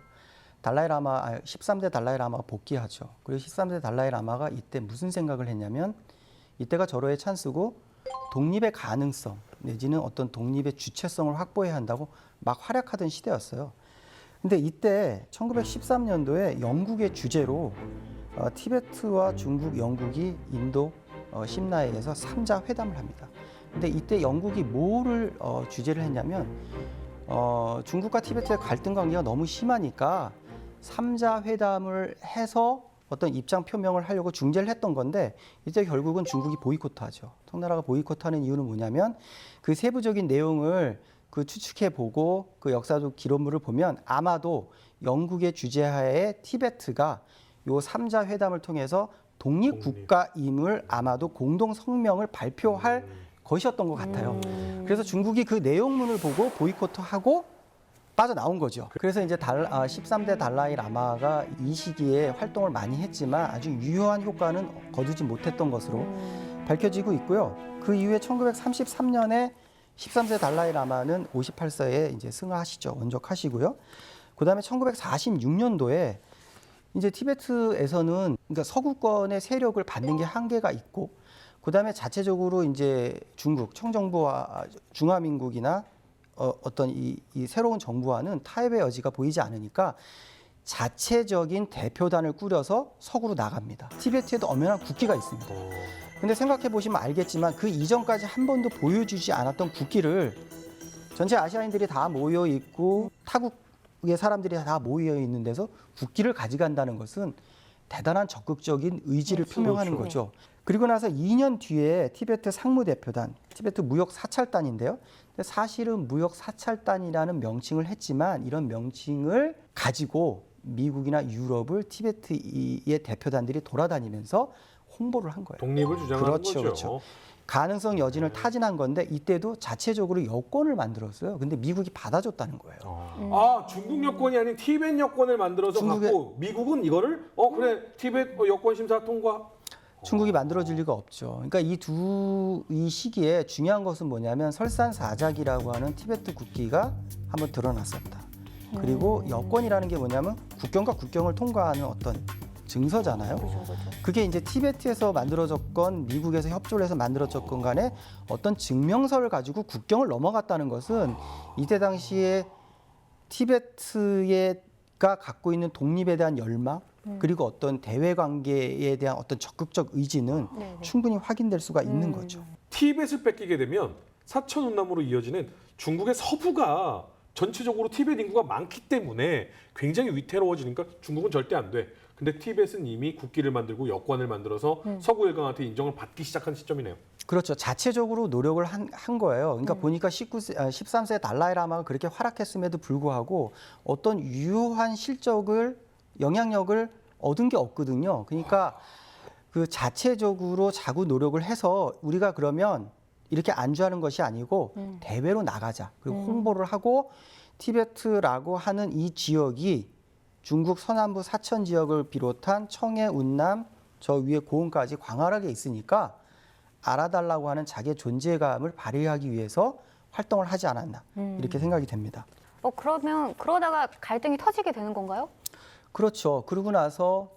13세 달라이 라마가 복귀하죠. 그리고 13세 달라이 라마가 이때 무슨 생각을 했냐면 이때가 절호의 찬스고 독립의 가능성 내지는 어떤 독립의 주체성을 확보해야 한다고 막 활약하던 시대였어요. 근데 이때 1913년도에 영국의 주재로 티베트와 중국, 영국이 인도 심라에서 3자 회담을 합니다. 근데 이때 영국이 뭐를 주재를 했냐면 중국과 티베트의 갈등 관계가 너무 심하니까 3자 회담을 해서 어떤 입장 표명을 하려고 중재를 했던 건데 이때 결국은 중국이 보이콧하죠. 청나라가 보이콧하는 이유는 뭐냐면 그 세부적인 내용을 그 추측해 보고 그 역사적 기록물을 보면 아마도 영국의 주재하에 티베트가 요 3자 회담을 통해서 독립국가임을 아마도 공동 성명을 발표할 것이었던 것 같아요. 그래서 중국이 그 내용문을 보고 보이콧하고 빠져나온 거죠. 그래서 이제 13대 달라이 라마가 이 시기에 활동을 많이 했지만 아주 유효한 효과는 거두지 못했던 것으로 밝혀지고 있고요. 그 이후에 1933년에 13세 달라이 라마는 58세에 이제 승하하시죠. 원적하시고요. 그다음에 1946년도에 이제 티베트에서는 그러니까 서구권의 세력을 받는 게 한계가 있고 그다음에 자체적으로 이제 중국 청정부와 중화민국이나 어떤 이 새로운 정부와는 타협의 여지가 보이지 않으니까 자체적인 대표단을 꾸려서 서구로 나갑니다. 티베트에도 엄연한 국기가 있습니다. 근데 생각해 보시면 알겠지만 그 이전까지 한 번도 보여주지 않았던 국기를 전체 아시아인들이 다 모여 있고 타국의 사람들이 다 모여 있는 데서 국기를 가져간다는 것은 대단한 적극적인 의지를 표명하는 거죠. 그리고 나서 2년 뒤에 티베트 상무대표단, 티베트 무역사찰단인데요. 근데 사실은 무역사찰단이라는 명칭을 했지만 이런 명칭을 가지고 미국이나 유럽을 티베트의 대표단들이 돌아다니면서 홍보를 한 거예요. 독립을 주장하는 그렇죠, 거죠. 그렇죠. 가능성 여진을 타진한 건데 이때도 자체적으로 여권을 만들었어요. 근데 미국이 받아줬다는 거예요. 아, 중국 여권이 아닌 티벳 여권을 만들어서 갖고 미국은 이거를 그래 티벳 여권 심사 통과. 중국이 만들어질 리가 없죠. 그러니까 이 시기에 중요한 것은 뭐냐면 설산사작이라고 하는 티베트 국기가 한번 드러났었다. 그리고 여권이라는 게 뭐냐면 국경과 국경을 통과하는 어떤 증서잖아요. 그게 이제 티베트에서 만들어졌건 미국에서 협조를 해서 만들어졌건 간에 어떤 증명서를 가지고 국경을 넘어갔다는 것은 이때 당시에 티베트가 갖고 있는 독립에 대한 열망 그리고 어떤 대외 관계에 대한 어떤 적극적 의지는 충분히 확인될 수가 있는 거죠. 티벳을 뺏기게 되면 사천 운남으로 이어지는 중국의 서부가 전체적으로 티벳 인구가 많기 때문에 굉장히 위태로워지니까 중국은 절대 안 돼. 근데 티벳은 이미 국기를 만들고 여권을 만들어서 서구 일강한테 인정을 받기 시작한 시점이네요. 그렇죠. 자체적으로 노력을 한 거예요. 그러니까 보니까 13세 달라이 라마가 그렇게 활약했음에도 불구하고 어떤 유효한 실적을 영향력을 얻은 게 없거든요. 그러니까 그 자체적으로 자구 노력을 해서 우리가 그러면 이렇게 안주하는 것이 아니고 대외로 나가자. 그리고 홍보를 하고 티베트라고 하는 이 지역이 중국 서남부 사천 지역을 비롯한 청해, 운남, 저 위에 고흥까지 광활하게 있으니까 알아달라고 하는 자기의 존재감을 발휘하기 위해서 활동을 하지 않았나 이렇게 생각이 됩니다. 그러면 그러다가 갈등이 터지게 되는 건가요? 그렇죠. 그러고 나서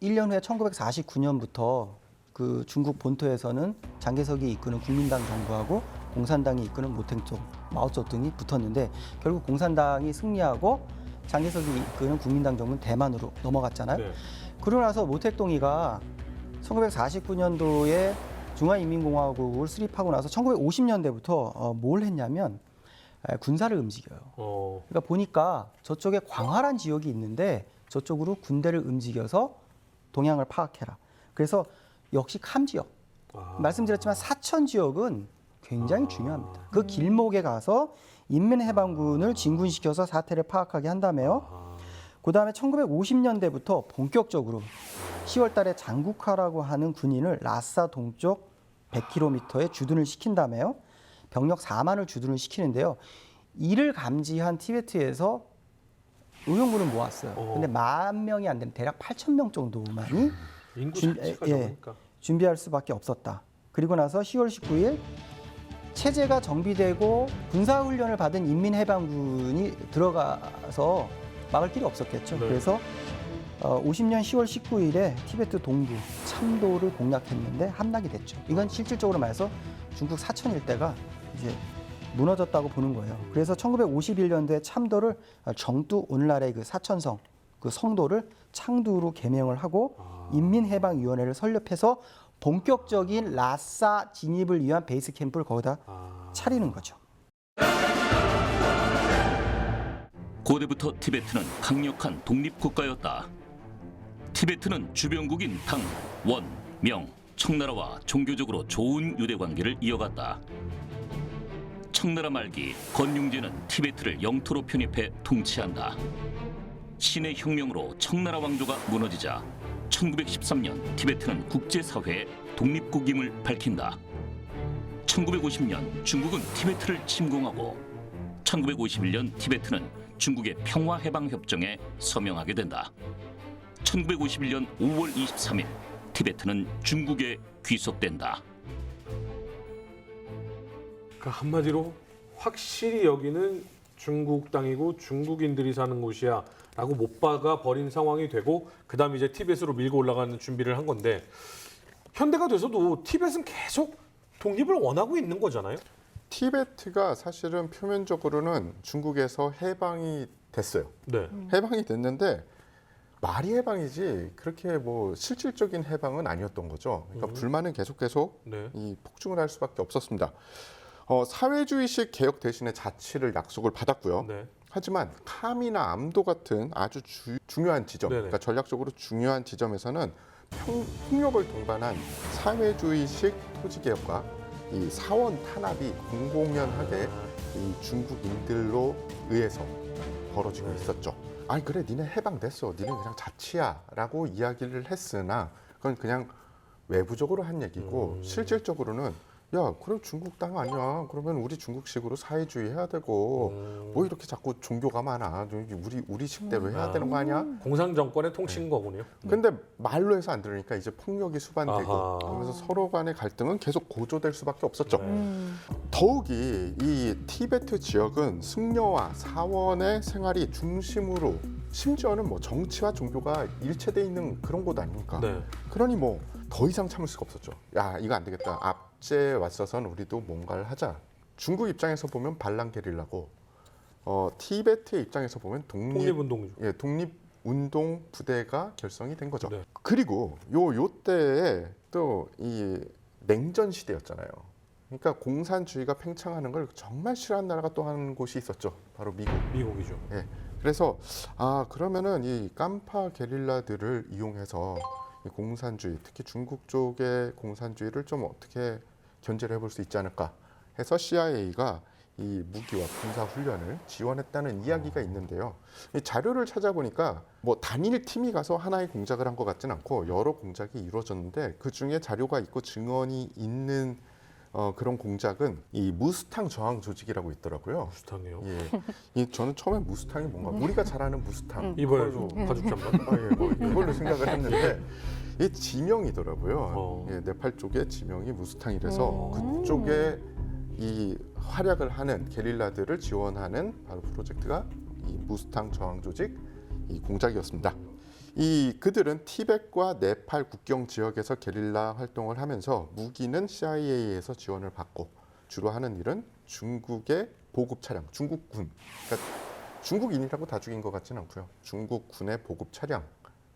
1년 후에 1949년부터 그 중국 본토에서는 장개석이 이끄는 국민당 정부하고 공산당이 이끄는 모택종 마오쩌둥이 붙었는데 결국 공산당이 승리하고 장개석이 이끄는 국민당 정부는 대만으로 넘어갔잖아요. 네. 그러고 나서 모택동이가 1949년도에 중화인민공화국을 수립하고 나서 1950년대부터 뭘 했냐면 군사를 움직여요. 그러니까 보니까 저쪽에 광활한 지역이 있는데 저쪽으로 군대를 움직여서 동향을 파악해라. 그래서 역시 캄 지역. 말씀드렸지만 사천 지역은 굉장히 중요합니다. 그 길목에 가서 인민해방군을 진군시켜서 사태를 파악하게 한 다음에요. 그다음에 1950년대부터 본격적으로 10월 달에 장국화라고 하는 군인을 라싸 동쪽 100km에 주둔을 시킨 다음에요. 병력 4만을 주둔을 시키는데요. 이를 감지한 티베트에서 의용군을 모았어요. 근데 10,000명이 안 되는 대략 8,000명 정도만이 인구 자체가 적으니까. 준비할 수밖에 없었다. 그리고 나서 10월 19일 체제가 정비되고 군사훈련을 받은 인민해방군이 들어가서 막을 길이 없었겠죠. 네. 그래서 50년 10월 19일에 티베트 동부 참도를 공략했는데 함락이 됐죠. 이건 실질적으로 말해서 중국 사천 일대가 이제 무너졌다고 보는 거예요. 그래서 1951년도에 참도를 정두 오늘날의 그 사천성 그 성도를 창두로 개명을 하고 인민해방위원회를 설립해서 본격적인 라싸 진입을 위한 베이스 캠프를 거기다 차리는 거죠. 고대부터 티베트는 강력한 독립국가였다. 티베트는 주변국인 당, 원, 명, 청나라와 종교적으로 좋은 유대 관계를 이어갔다. 청나라 말기 건융제는 티베트를 영토로 편입해 통치한다. 신의 혁명으로 청나라 왕조가 무너지자 1913년 티베트는 국제사회에 독립국임을 밝힌다. 1950년 중국은 티베트를 침공하고 1951년 티베트는 중국의 평화해방협정에 서명하게 된다. 1951년 5월 23일 티베트는 중국에 귀속된다. 그러니까 한마디로 확실히 여기는 중국 땅이고 중국인들이 사는 곳이야 라고 못 박아 버린 상황이 되고 그다음에 이제 티벳으로 밀고 올라가는 준비를 한 건데 현대가 돼서도 티벳은 계속 독립을 원하고 있는 거잖아요. 티베트가 사실은 표면적으로는 중국에서 해방이 됐어요. 네. 해방이 됐는데 말이 해방이지 그렇게 뭐 실질적인 해방은 아니었던 거죠. 그러니까 불만은 계속 네. 이 폭증을 할 수밖에 없었습니다. 사회주의식 개혁 대신에 자치를 약속을 받았고요. 네. 하지만 캄이나 암도 같은 아주 중요한 지점, 네네. 그러니까 전략적으로 중요한 지점에서는 폭력을 동반한 사회주의식 토지 개혁과 이 사원 탄압이 공공연하게 이 중국인들로 의해서 벌어지고 있었죠. 아니 그래 니네 해방됐어, 니네 그냥 자치야라고 이야기를 했으나 그건 그냥 외부적으로 한 얘기고 실질적으로는 야, 그럼 중국 땅 아니야. 그러면 우리 중국식으로 사회주의 해야 되고 뭐 이렇게 자꾸 종교가 많아. 우리 식대로 해야 되는 거 아니야? 공산 정권의 통치인 거군요. 근데 말로 해서 안 들으니까 이제 폭력이 수반되고 아하. 그러면서 서로 간의 갈등은 계속 고조될 수밖에 없었죠. 네. 더욱이 이 티베트 지역은 승려와 사원의 생활이 중심으로 심지어는 뭐 정치와 종교가 일체돼 있는 그런 곳 아닙니까? 네. 그러니 뭐 더 이상 참을 수가 없었죠. 야, 이거 안 되겠다. 앞제 왔어선 우리도 뭔가를 하자. 중국 입장에서 보면 반란 게릴라고, 티베트의 입장에서 보면 독립운동이죠. 독립운동 부대가 결성이 된 거죠. 네. 그리고 요 때에 또 이 냉전 시대였잖아요. 그러니까 공산주의가 팽창하는 걸 정말 싫어하는 나라가 또 한 곳이 있었죠. 바로 미국. 미국이죠. 예. 그래서 그러면은 이 깜파 게릴라들을 이용해서 이 공산주의, 특히 중국 쪽의 공산주의를 좀 어떻게 견제를 해볼 수 있지 않을까 해서 CIA가 이 무기와 군사 훈련을 지원했다는 이야기가 있는데요. 이 자료를 찾아보니까 뭐 단일 팀이 가서 하나의 공작을 한 것 같지는 않고 여러 공작이 이루어졌는데 그 중에 자료가 있고 증언이 있는 그런 공작은 이 무스탕 저항 조직이라고 있더라고요. 비슷하네요. 예, 저는 처음에 무스탕이 뭔가 우리가 잘 아는 무스탕 이번에도 가죽 잠바. 뭐 이걸로 생각을 했는데 이 지명이더라고요. 어. 네팔 쪽의 지명이 무스탕이라서 그쪽에 이 활약을 하는 게릴라들을 지원하는 바로 프로젝트가 이 무스탕 저항 조직 이 공작이었습니다. 이 그들은 티벳과 네팔 국경 지역에서 게릴라 활동을 하면서 무기는 CIA에서 지원을 받고 주로 하는 일은 중국의 보급 차량, 중국군, 그러니까 중국인이라고 다 죽인 것 같지는 않고요. 중국군의 보급 차량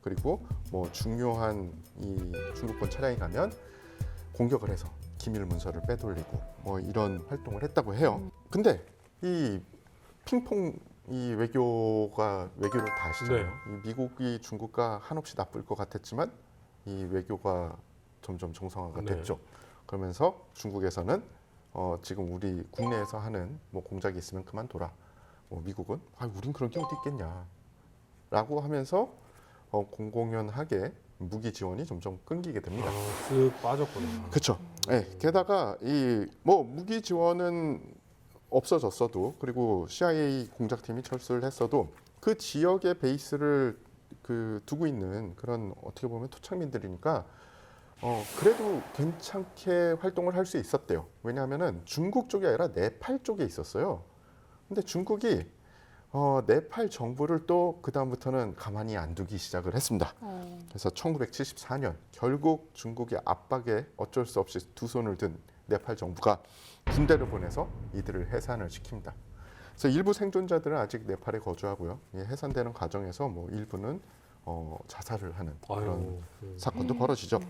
그리고 뭐 중요한 이 중국군 차량이 가면 공격을 해서 기밀 문서를 빼돌리고 뭐 이런 활동을 했다고 해요. 근데 이 핑퐁 이 외교를 다 아시잖아요. 네. 이 미국이 중국과 한없이 나쁠 것 같았지만 이 외교가 점점 정상화가 네. 됐죠. 그러면서 중국에서는 지금 우리 국내에서 하는 뭐 공작이 있으면 그만둬라. 미국은 우린 그런 게 어디 있겠냐라고 하면서 공공연하게 무기 지원이 점점 끊기게 됩니다. 쓱 빠졌구나. 그렇죠. 네, 게다가 이 뭐 무기 지원은 없어졌어도 그리고 CIA 공작팀이 철수를 했어도 그 지역의 베이스를 두고 있는 그런 어떻게 보면 토착민들이니까 그래도 괜찮게 활동을 할 수 있었대요. 왜냐하면은 중국 쪽이 아니라 네팔 쪽에 있었어요. 근데 중국이 네팔 정부를 또 그 다음부터는 가만히 안 두기 시작을 했습니다. 그래서 1974년 결국 중국의 압박에 어쩔 수 없이 두 손을 든 네팔 정부가 군대를 보내서 이들을 해산을 시킵니다. 그래서 일부 생존자들은 아직 네팔에 거주하고요. 해산되는 과정에서 뭐 일부는 자살을 하는 그런 아유, 사건도 벌어지죠.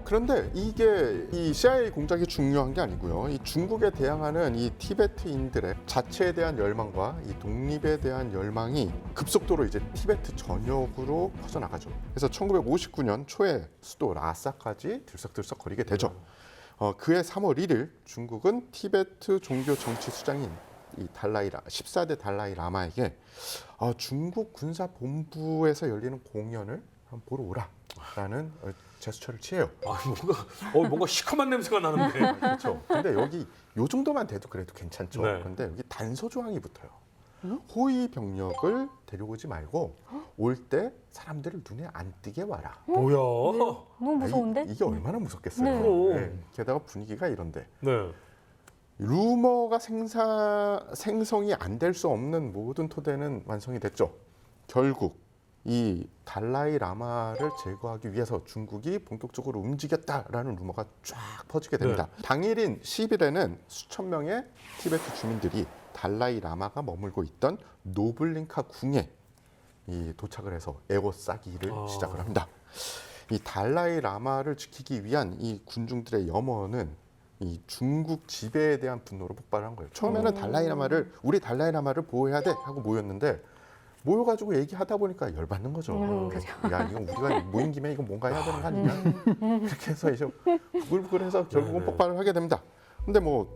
그런데 이게 이 CIA 공작이 중요한 게 아니고요. 이 중국에 대항하는 이 티베트인들의 자체에 대한 열망과 이 독립에 대한 열망이 급속도로 이제 티베트 전역으로 퍼져나가죠. 그래서 1959년 초에 수도 라사까지 들썩들썩거리게 되죠. 그해 3월 1일 중국은 티베트 종교 정치 수장인 이 14대 달라이 라마에게 중국 군사 본부에서 열리는 공연을 한번 보러 오라라는 제스처를 취해요. 뭔가 시커먼 냄새가 나는데. 그렇죠. 근데 여기 요 정도만 돼도 그래도 괜찮죠. 네. 그런데 여기 단서 조항이 붙어요. 호위 병력을 데려오지 말고 올 때 사람들을 눈에 안 띄게 와라. 뭐야? 너무 무서운데? 이게 얼마나 무섭겠어요. 네. 그럼. 게다가 분위기가 이런데 네. 루머가 생성이 안 될 수 없는 모든 토대는 완성이 됐죠. 결국 이 달라이 라마를 제거하기 위해서 중국이 본격적으로 움직였다라는 루머가 쫙 퍼지게 됩니다. 당일인 10일에는 수천 명의 티베트 주민들이 달라이 라마가 머물고 있던 노블링카 궁에 도착을 해서 에워싸기를 시작을 합니다. 이 달라이 라마를 지키기 위한 이 군중들의 염원은 이 중국 지배에 대한 분노로 폭발한 거예요. 처음에는 우리 달라이 라마를 보호해야 돼 하고 모였는데 모여가지고 얘기하다 보니까 열받는 거죠. 야, 이거 우리가 모인 김에 이거 뭔가 해야 되는 거 아니냐? 그렇게 해서 이제 부글부글해서 결국은 폭발을 하게 됩니다. 근데 뭐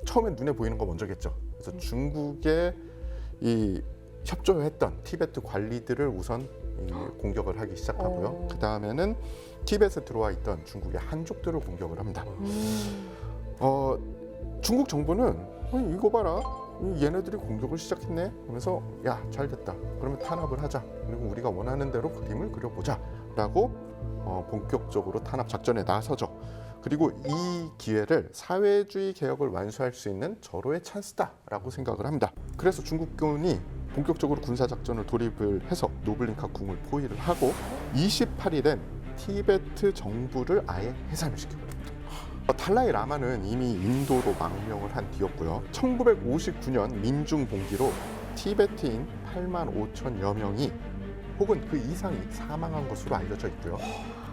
처음엔 눈에 보이는 거 먼저겠죠. 그래서 중국의 이 협조했던 티베트 관리들을 우선 공격을 하기 시작하고요. 그 다음에는 티벳에 들어와 있던 중국의 한족들을 공격을 합니다. 중국 정부는 이거 봐라, 얘네들이 공격을 시작했네. 그러면서 야, 잘 됐다. 그러면 탄압을 하자. 그리고 우리가 원하는 대로 그림을 그려보자라고 본격적으로 탄압 작전에 나서죠. 그리고 이 기회를 사회주의 개혁을 완수할 수 있는 절호의 찬스다라고 생각을 합니다. 그래서 중국군이 본격적으로 군사작전을 돌입을 해서 노블링카 궁을 포위를 하고 28일엔 티베트 정부를 아예 해산을 시켜버립니다. 달라이 라마는 이미 인도로 망명을 한 뒤였고요. 1959년 민중봉기로 티베트인 8만 5천여 명이 혹은 그 이상이 사망한 것으로 알려져 있고요.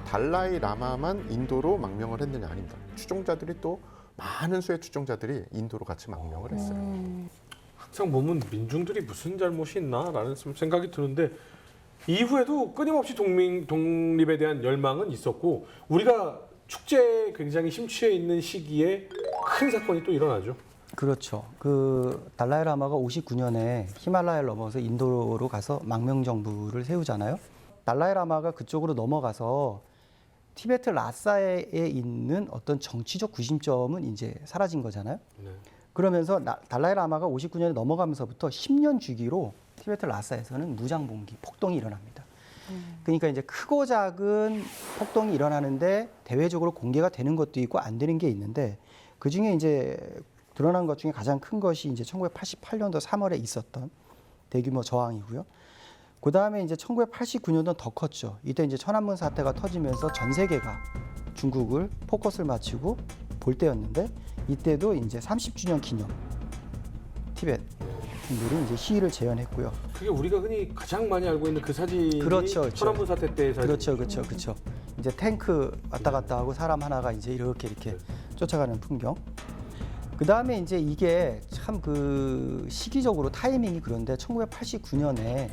달라이 라마만 인도로 망명을 했느냐 아닙니다. 추종자들이 또 많은 수의 추종자들이 인도로 같이 망명을 했어요. 항상 보면 민중들이 무슨 잘못이 있나라는 생각이 드는데 이후에도 끊임없이 독립에 대한 열망은 있었고 우리가 축제에 굉장히 심취해 있는 시기에 큰 사건이 또 일어나죠. 그렇죠. 그 달라이 라마가 59년에 히말라야를 넘어서 인도로 가서 망명 정부를 세우잖아요. 달라이 라마가 그쪽으로 넘어가서 티베트 라사에 있는 어떤 정치적 구심점은 이제 사라진 거잖아요. 네. 그러면서 달라이 라마가 59년에 넘어가면서부터 10년 주기로 티베트 라사에서는 무장봉기, 폭동이 일어납니다. 그러니까 이제 크고 작은 폭동이 일어나는데 대외적으로 공개가 되는 것도 있고 안 되는 게 있는데 그 중에 이제 드러난 것 중에 가장 큰 것이 이제 1988년도 3월에 있었던 대규모 저항이고요. 그 다음에 이제 1989년도는 더 컸죠. 이때 이제 천안문 사태가 터지면서 전 세계가 중국을 포커스를 맞추고 볼 때였는데 이때도 이제 30주년 기념 티벳 분들이 이제 시위를 재연했고요. 그게 우리가 흔히 가장 많이 알고 있는 그 사진이 그렇죠. 천안문 사태 때의 사진. 그렇죠. 이제 탱크 왔다 갔다 하고 사람 하나가 이제 이렇게 쫓아가는 풍경. 그 다음에 이제 이게 참 그 시기적으로 타이밍이 그런데 1989년에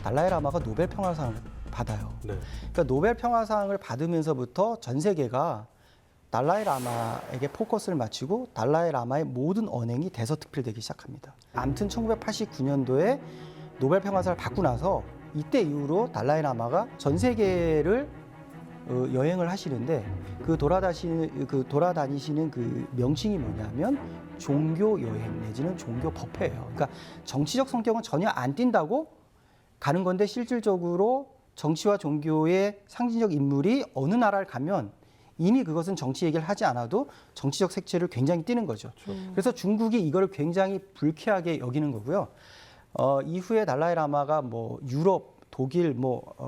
달라이 라마가 노벨 평화상을 받아요. 네. 그러니까 노벨 평화상을 받으면서부터 전 세계가 달라이 라마에게 포커스를 맞추고 달라이 라마의 모든 언행이 대서특필되기 시작합니다. 아무튼 1989년도에 노벨 평화상을 받고 나서 이때 이후로 달라이 라마가 전 세계를 여행을 하시는데 그 돌아다니시는 그 명칭이 뭐냐면 종교 여행 내지는 종교 법회예요. 그러니까 정치적 성격은 전혀 안 띈다고 가는 건데 실질적으로 정치와 종교의 상징적 인물이 어느 나라를 가면 이미 그것은 정치 얘기를 하지 않아도 정치적 색채를 굉장히 띠는 거죠. 그래서 중국이 이걸 굉장히 불쾌하게 여기는 거고요. 이후에 달라이 라마가 뭐 유럽, 독일,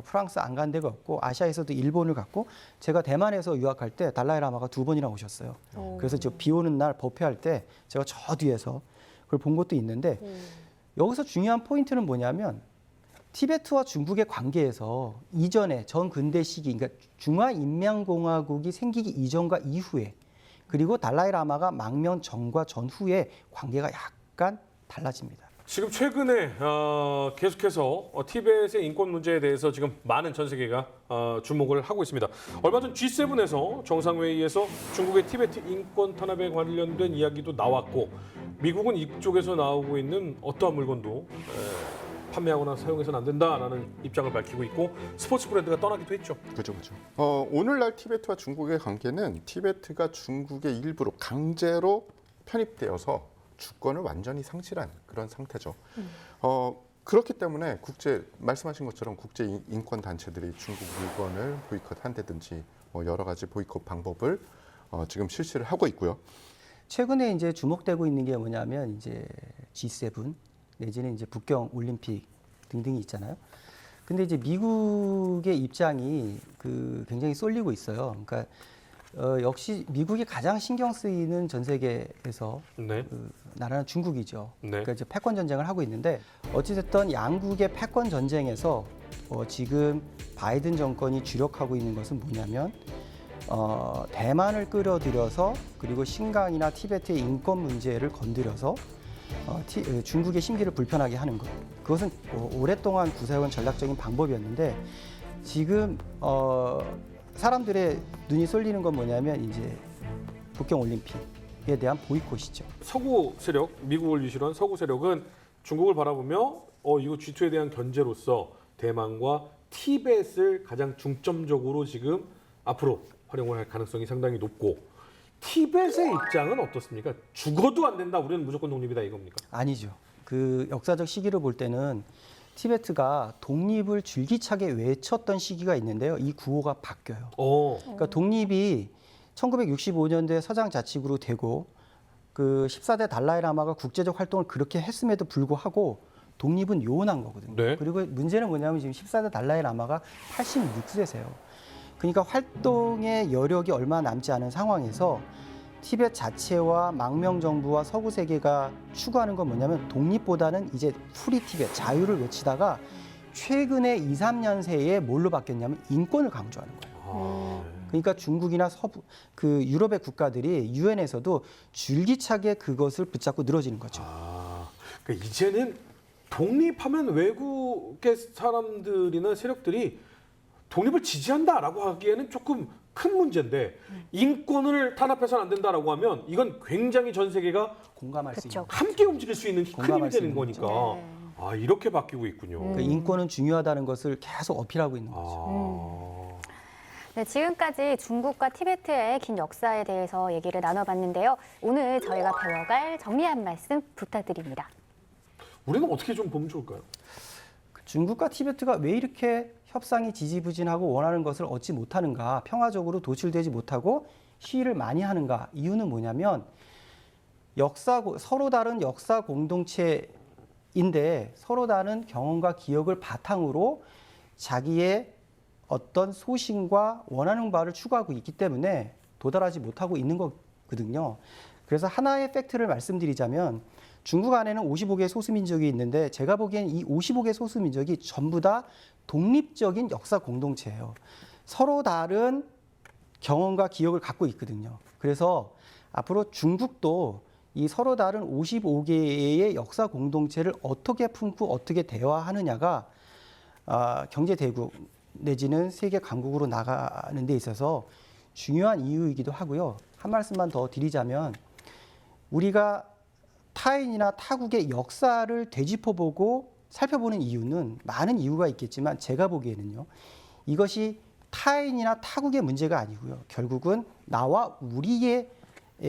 프랑스 안 간 데가 없고 아시아에서도 일본을 갔고 제가 대만에서 유학할 때 달라이 라마가 2번이나 오셨어요. 그래서 저 비 오는 날 법회할 때 제가 저 뒤에서 그걸 본 것도 있는데 여기서 중요한 포인트는 뭐냐면 티베트와 중국의 관계에서 이전에 전 근대 시기, 그러니까 중화인민공화국이 생기기 이전과 이후에, 그리고 달라이라마가 망명 전과 전후에 관계가 약간 달라집니다. 지금 최근에 계속해서 티벳의 인권 문제에 대해서 지금 많은 전 세계가 주목을 하고 있습니다. 얼마 전 G7에서 정상회의에서 중국의 티베트 인권 탄압에 관련된 이야기도 나왔고, 미국은 이쪽에서 나오고 있는 어떠한 물건도 판매하거나 사용해서는 안 된다라는 입장을 밝히고 있고, 스포츠 브랜드가 떠나기도 했죠. 그죠. 오늘날 티베트와 중국의 관계는 티베트가 중국의 일부로 강제로 편입되어서 주권을 완전히 상실한 그런 상태죠. 그렇기 때문에 말씀하신 것처럼 국제 인권 단체들이 중국 물건을 보이콧한다든지 여러 가지 보이콧 방법을 지금 실시를 하고 있고요. 최근에 이제 주목되고 있는 게 뭐냐면 이제 G7 내지는 이제 북경 올림픽 등등이 있잖아요. 근데 이제 미국의 입장이 굉장히 쏠리고 있어요. 그러니까 역시 미국이 가장 신경 쓰이는 전 세계에서 네. 나라는 중국이죠. 네. 그러니까 이제 패권 전쟁을 하고 있는데, 어찌됐든 양국의 패권 전쟁에서 지금 바이든 정권이 주력하고 있는 것은 뭐냐면 대만을 끌어들여서, 그리고 신강이나 티베트의 인권 문제를 건드려서 중국의 심기를 불편하게 하는 것. 그것은 오랫동안 구사해온 전략적인 방법이었는데, 지금 사람들의 눈이 쏠리는 건 뭐냐면 이제 북경 올림픽에 대한 보이콧이죠. 서구 세력, 미국을 유시로 한 서구 세력은 중국을 바라보며 이거 G2에 대한 견제로서 대만과 티벳을 가장 중점적으로 지금 앞으로 활용을 할 가능성이 상당히 높고, 티벳의 입장은 어떻습니까? 죽어도 안 된다, 우리는 무조건 독립이다 이겁니까? 아니죠. 그 역사적 시기를 볼 때는 티베트가 독립을 줄기차게 외쳤던 시기가 있는데요. 이 구호가 바뀌어요. 그러니까 독립이 1965년도에 서장자치구로 되고, 그 14대 달라이라마가 국제적 활동을 그렇게 했음에도 불구하고 독립은 요원한 거거든요. 네. 그리고 문제는 뭐냐면 지금 14대 달라이라마가 86세세요. 그러니까 활동의 여력이 얼마 남지 않은 상황에서 티벳 자체와 망명정부와 서구 세계가 추구하는 건 뭐냐면 독립보다는 이제 프리 티벳, 자유를 외치다가 최근에 2, 3년 새에 뭘로 바뀌었냐면 인권을 강조하는 거예요. 그러니까 중국이나 그 유럽의 국가들이 유엔에서도 줄기차게 그것을 붙잡고 늘어지는 거죠. 그러니까 이제는 독립하면 외국의 사람들이나 세력들이 독립을 지지한다라고 하기에는 조금 큰 문제인데, 인권을 탄압해서는 안 된다라고 하면 이건 굉장히 전 세계가 공감할 수 있는. 함께 움직일 수 있는 큰 힘이 공감할 수 되는 있는 거니까. 이렇게 바뀌고 있군요. 그 인권은 중요하다는 것을 계속 어필하고 있는 거죠. 네, 지금까지 중국과 티베트의 긴 역사에 대해서 얘기를 나눠봤는데요. 오늘 저희가 배워갈 정리한 말씀 부탁드립니다. 우리는 어떻게 좀 보면 좋을까요? 중국과 티베트가 왜 이렇게 협상이 지지부진하고 원하는 것을 얻지 못하는가, 평화적으로 도출되지 못하고 시위를 많이 하는가? 이유는 뭐냐면 서로 다른 역사 공동체인데 서로 다른 경험과 기억을 바탕으로 자기의 어떤 소신과 원하는 바를 추구하고 있기 때문에 도달하지 못하고 있는 거거든요. 그래서 하나의 팩트를 말씀드리자면, 중국 안에는 55개 소수민족이 있는데 제가 보기엔 이 55개 소수민족이 전부 다 독립적인 역사 공동체예요. 서로 다른 경험과 기억을 갖고 있거든요. 그래서 앞으로 중국도 이 서로 다른 55개의 역사 공동체를 어떻게 품고 어떻게 대화하느냐가 경제 대국 내지는 세계 강국으로 나가는 데 있어서 중요한 이유이기도 하고요. 한 말씀만 더 드리자면, 우리가 타인이나 타국의 역사를 되짚어보고 살펴보는 이유는 많은 이유가 있겠지만, 제가 보기에는요, 이것이 타인이나 타국의 문제가 아니고요, 결국은 나와 우리의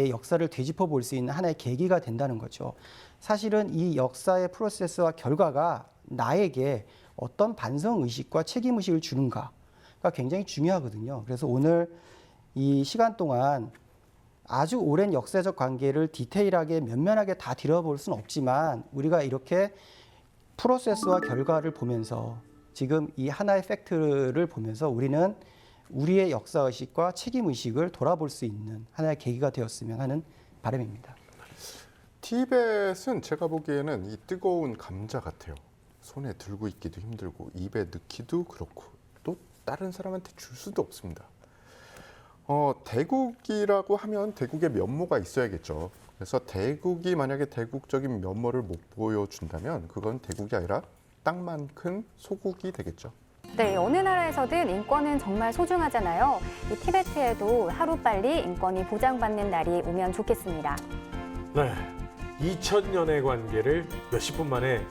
역사를 되짚어 볼 수 있는 하나의 계기가 된다는 거죠. 사실은 이 역사의 프로세스와 결과가 나에게 어떤 반성 의식과 책임 의식을 주는가가 굉장히 중요하거든요. 그래서 오늘 이 시간 동안 아주 오랜 역사적 관계를 디테일하게 면면하게 다 들어볼 수는 없지만, 우리가 이렇게 프로세스와 결과를 보면서 지금 이 하나의 팩트를 보면서 우리는 우리의 역사의식과 책임의식을 돌아볼 수 있는 하나의 계기가 되었으면 하는 바람입니다. 티벳은 제가 보기에는 이 뜨거운 감자 같아요. 손에 들고 있기도 힘들고 입에 넣기도 그렇고 또 다른 사람한테 줄 수도 없습니다. 대국이라고 하면 대국의 면모가 있어야겠죠. 그래서 대국이 만약에 대국적인 면모를 못 보여준다면 그건 대국이 아니라 땅만큼 소국이 되겠죠. 네, 어느 나라에서든 인권은 정말 소중하잖아요. 이 티베트에도 하루빨리 인권이 보장받는 날이 오면 좋겠습니다. 네, 2000년의 관계를 몇십 분 만에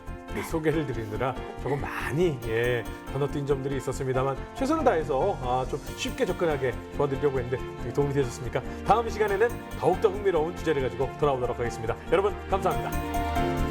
소개를 드리느라 조금 많이 건너뛴 점들이 있었습니다만 최선을 다해서 좀 쉽게 접근하게 도와드리려고 했는데 도움이 되셨습니까? 다음 시간에는 더욱더 흥미로운 주제를 가지고 돌아오도록 하겠습니다. 여러분 감사합니다.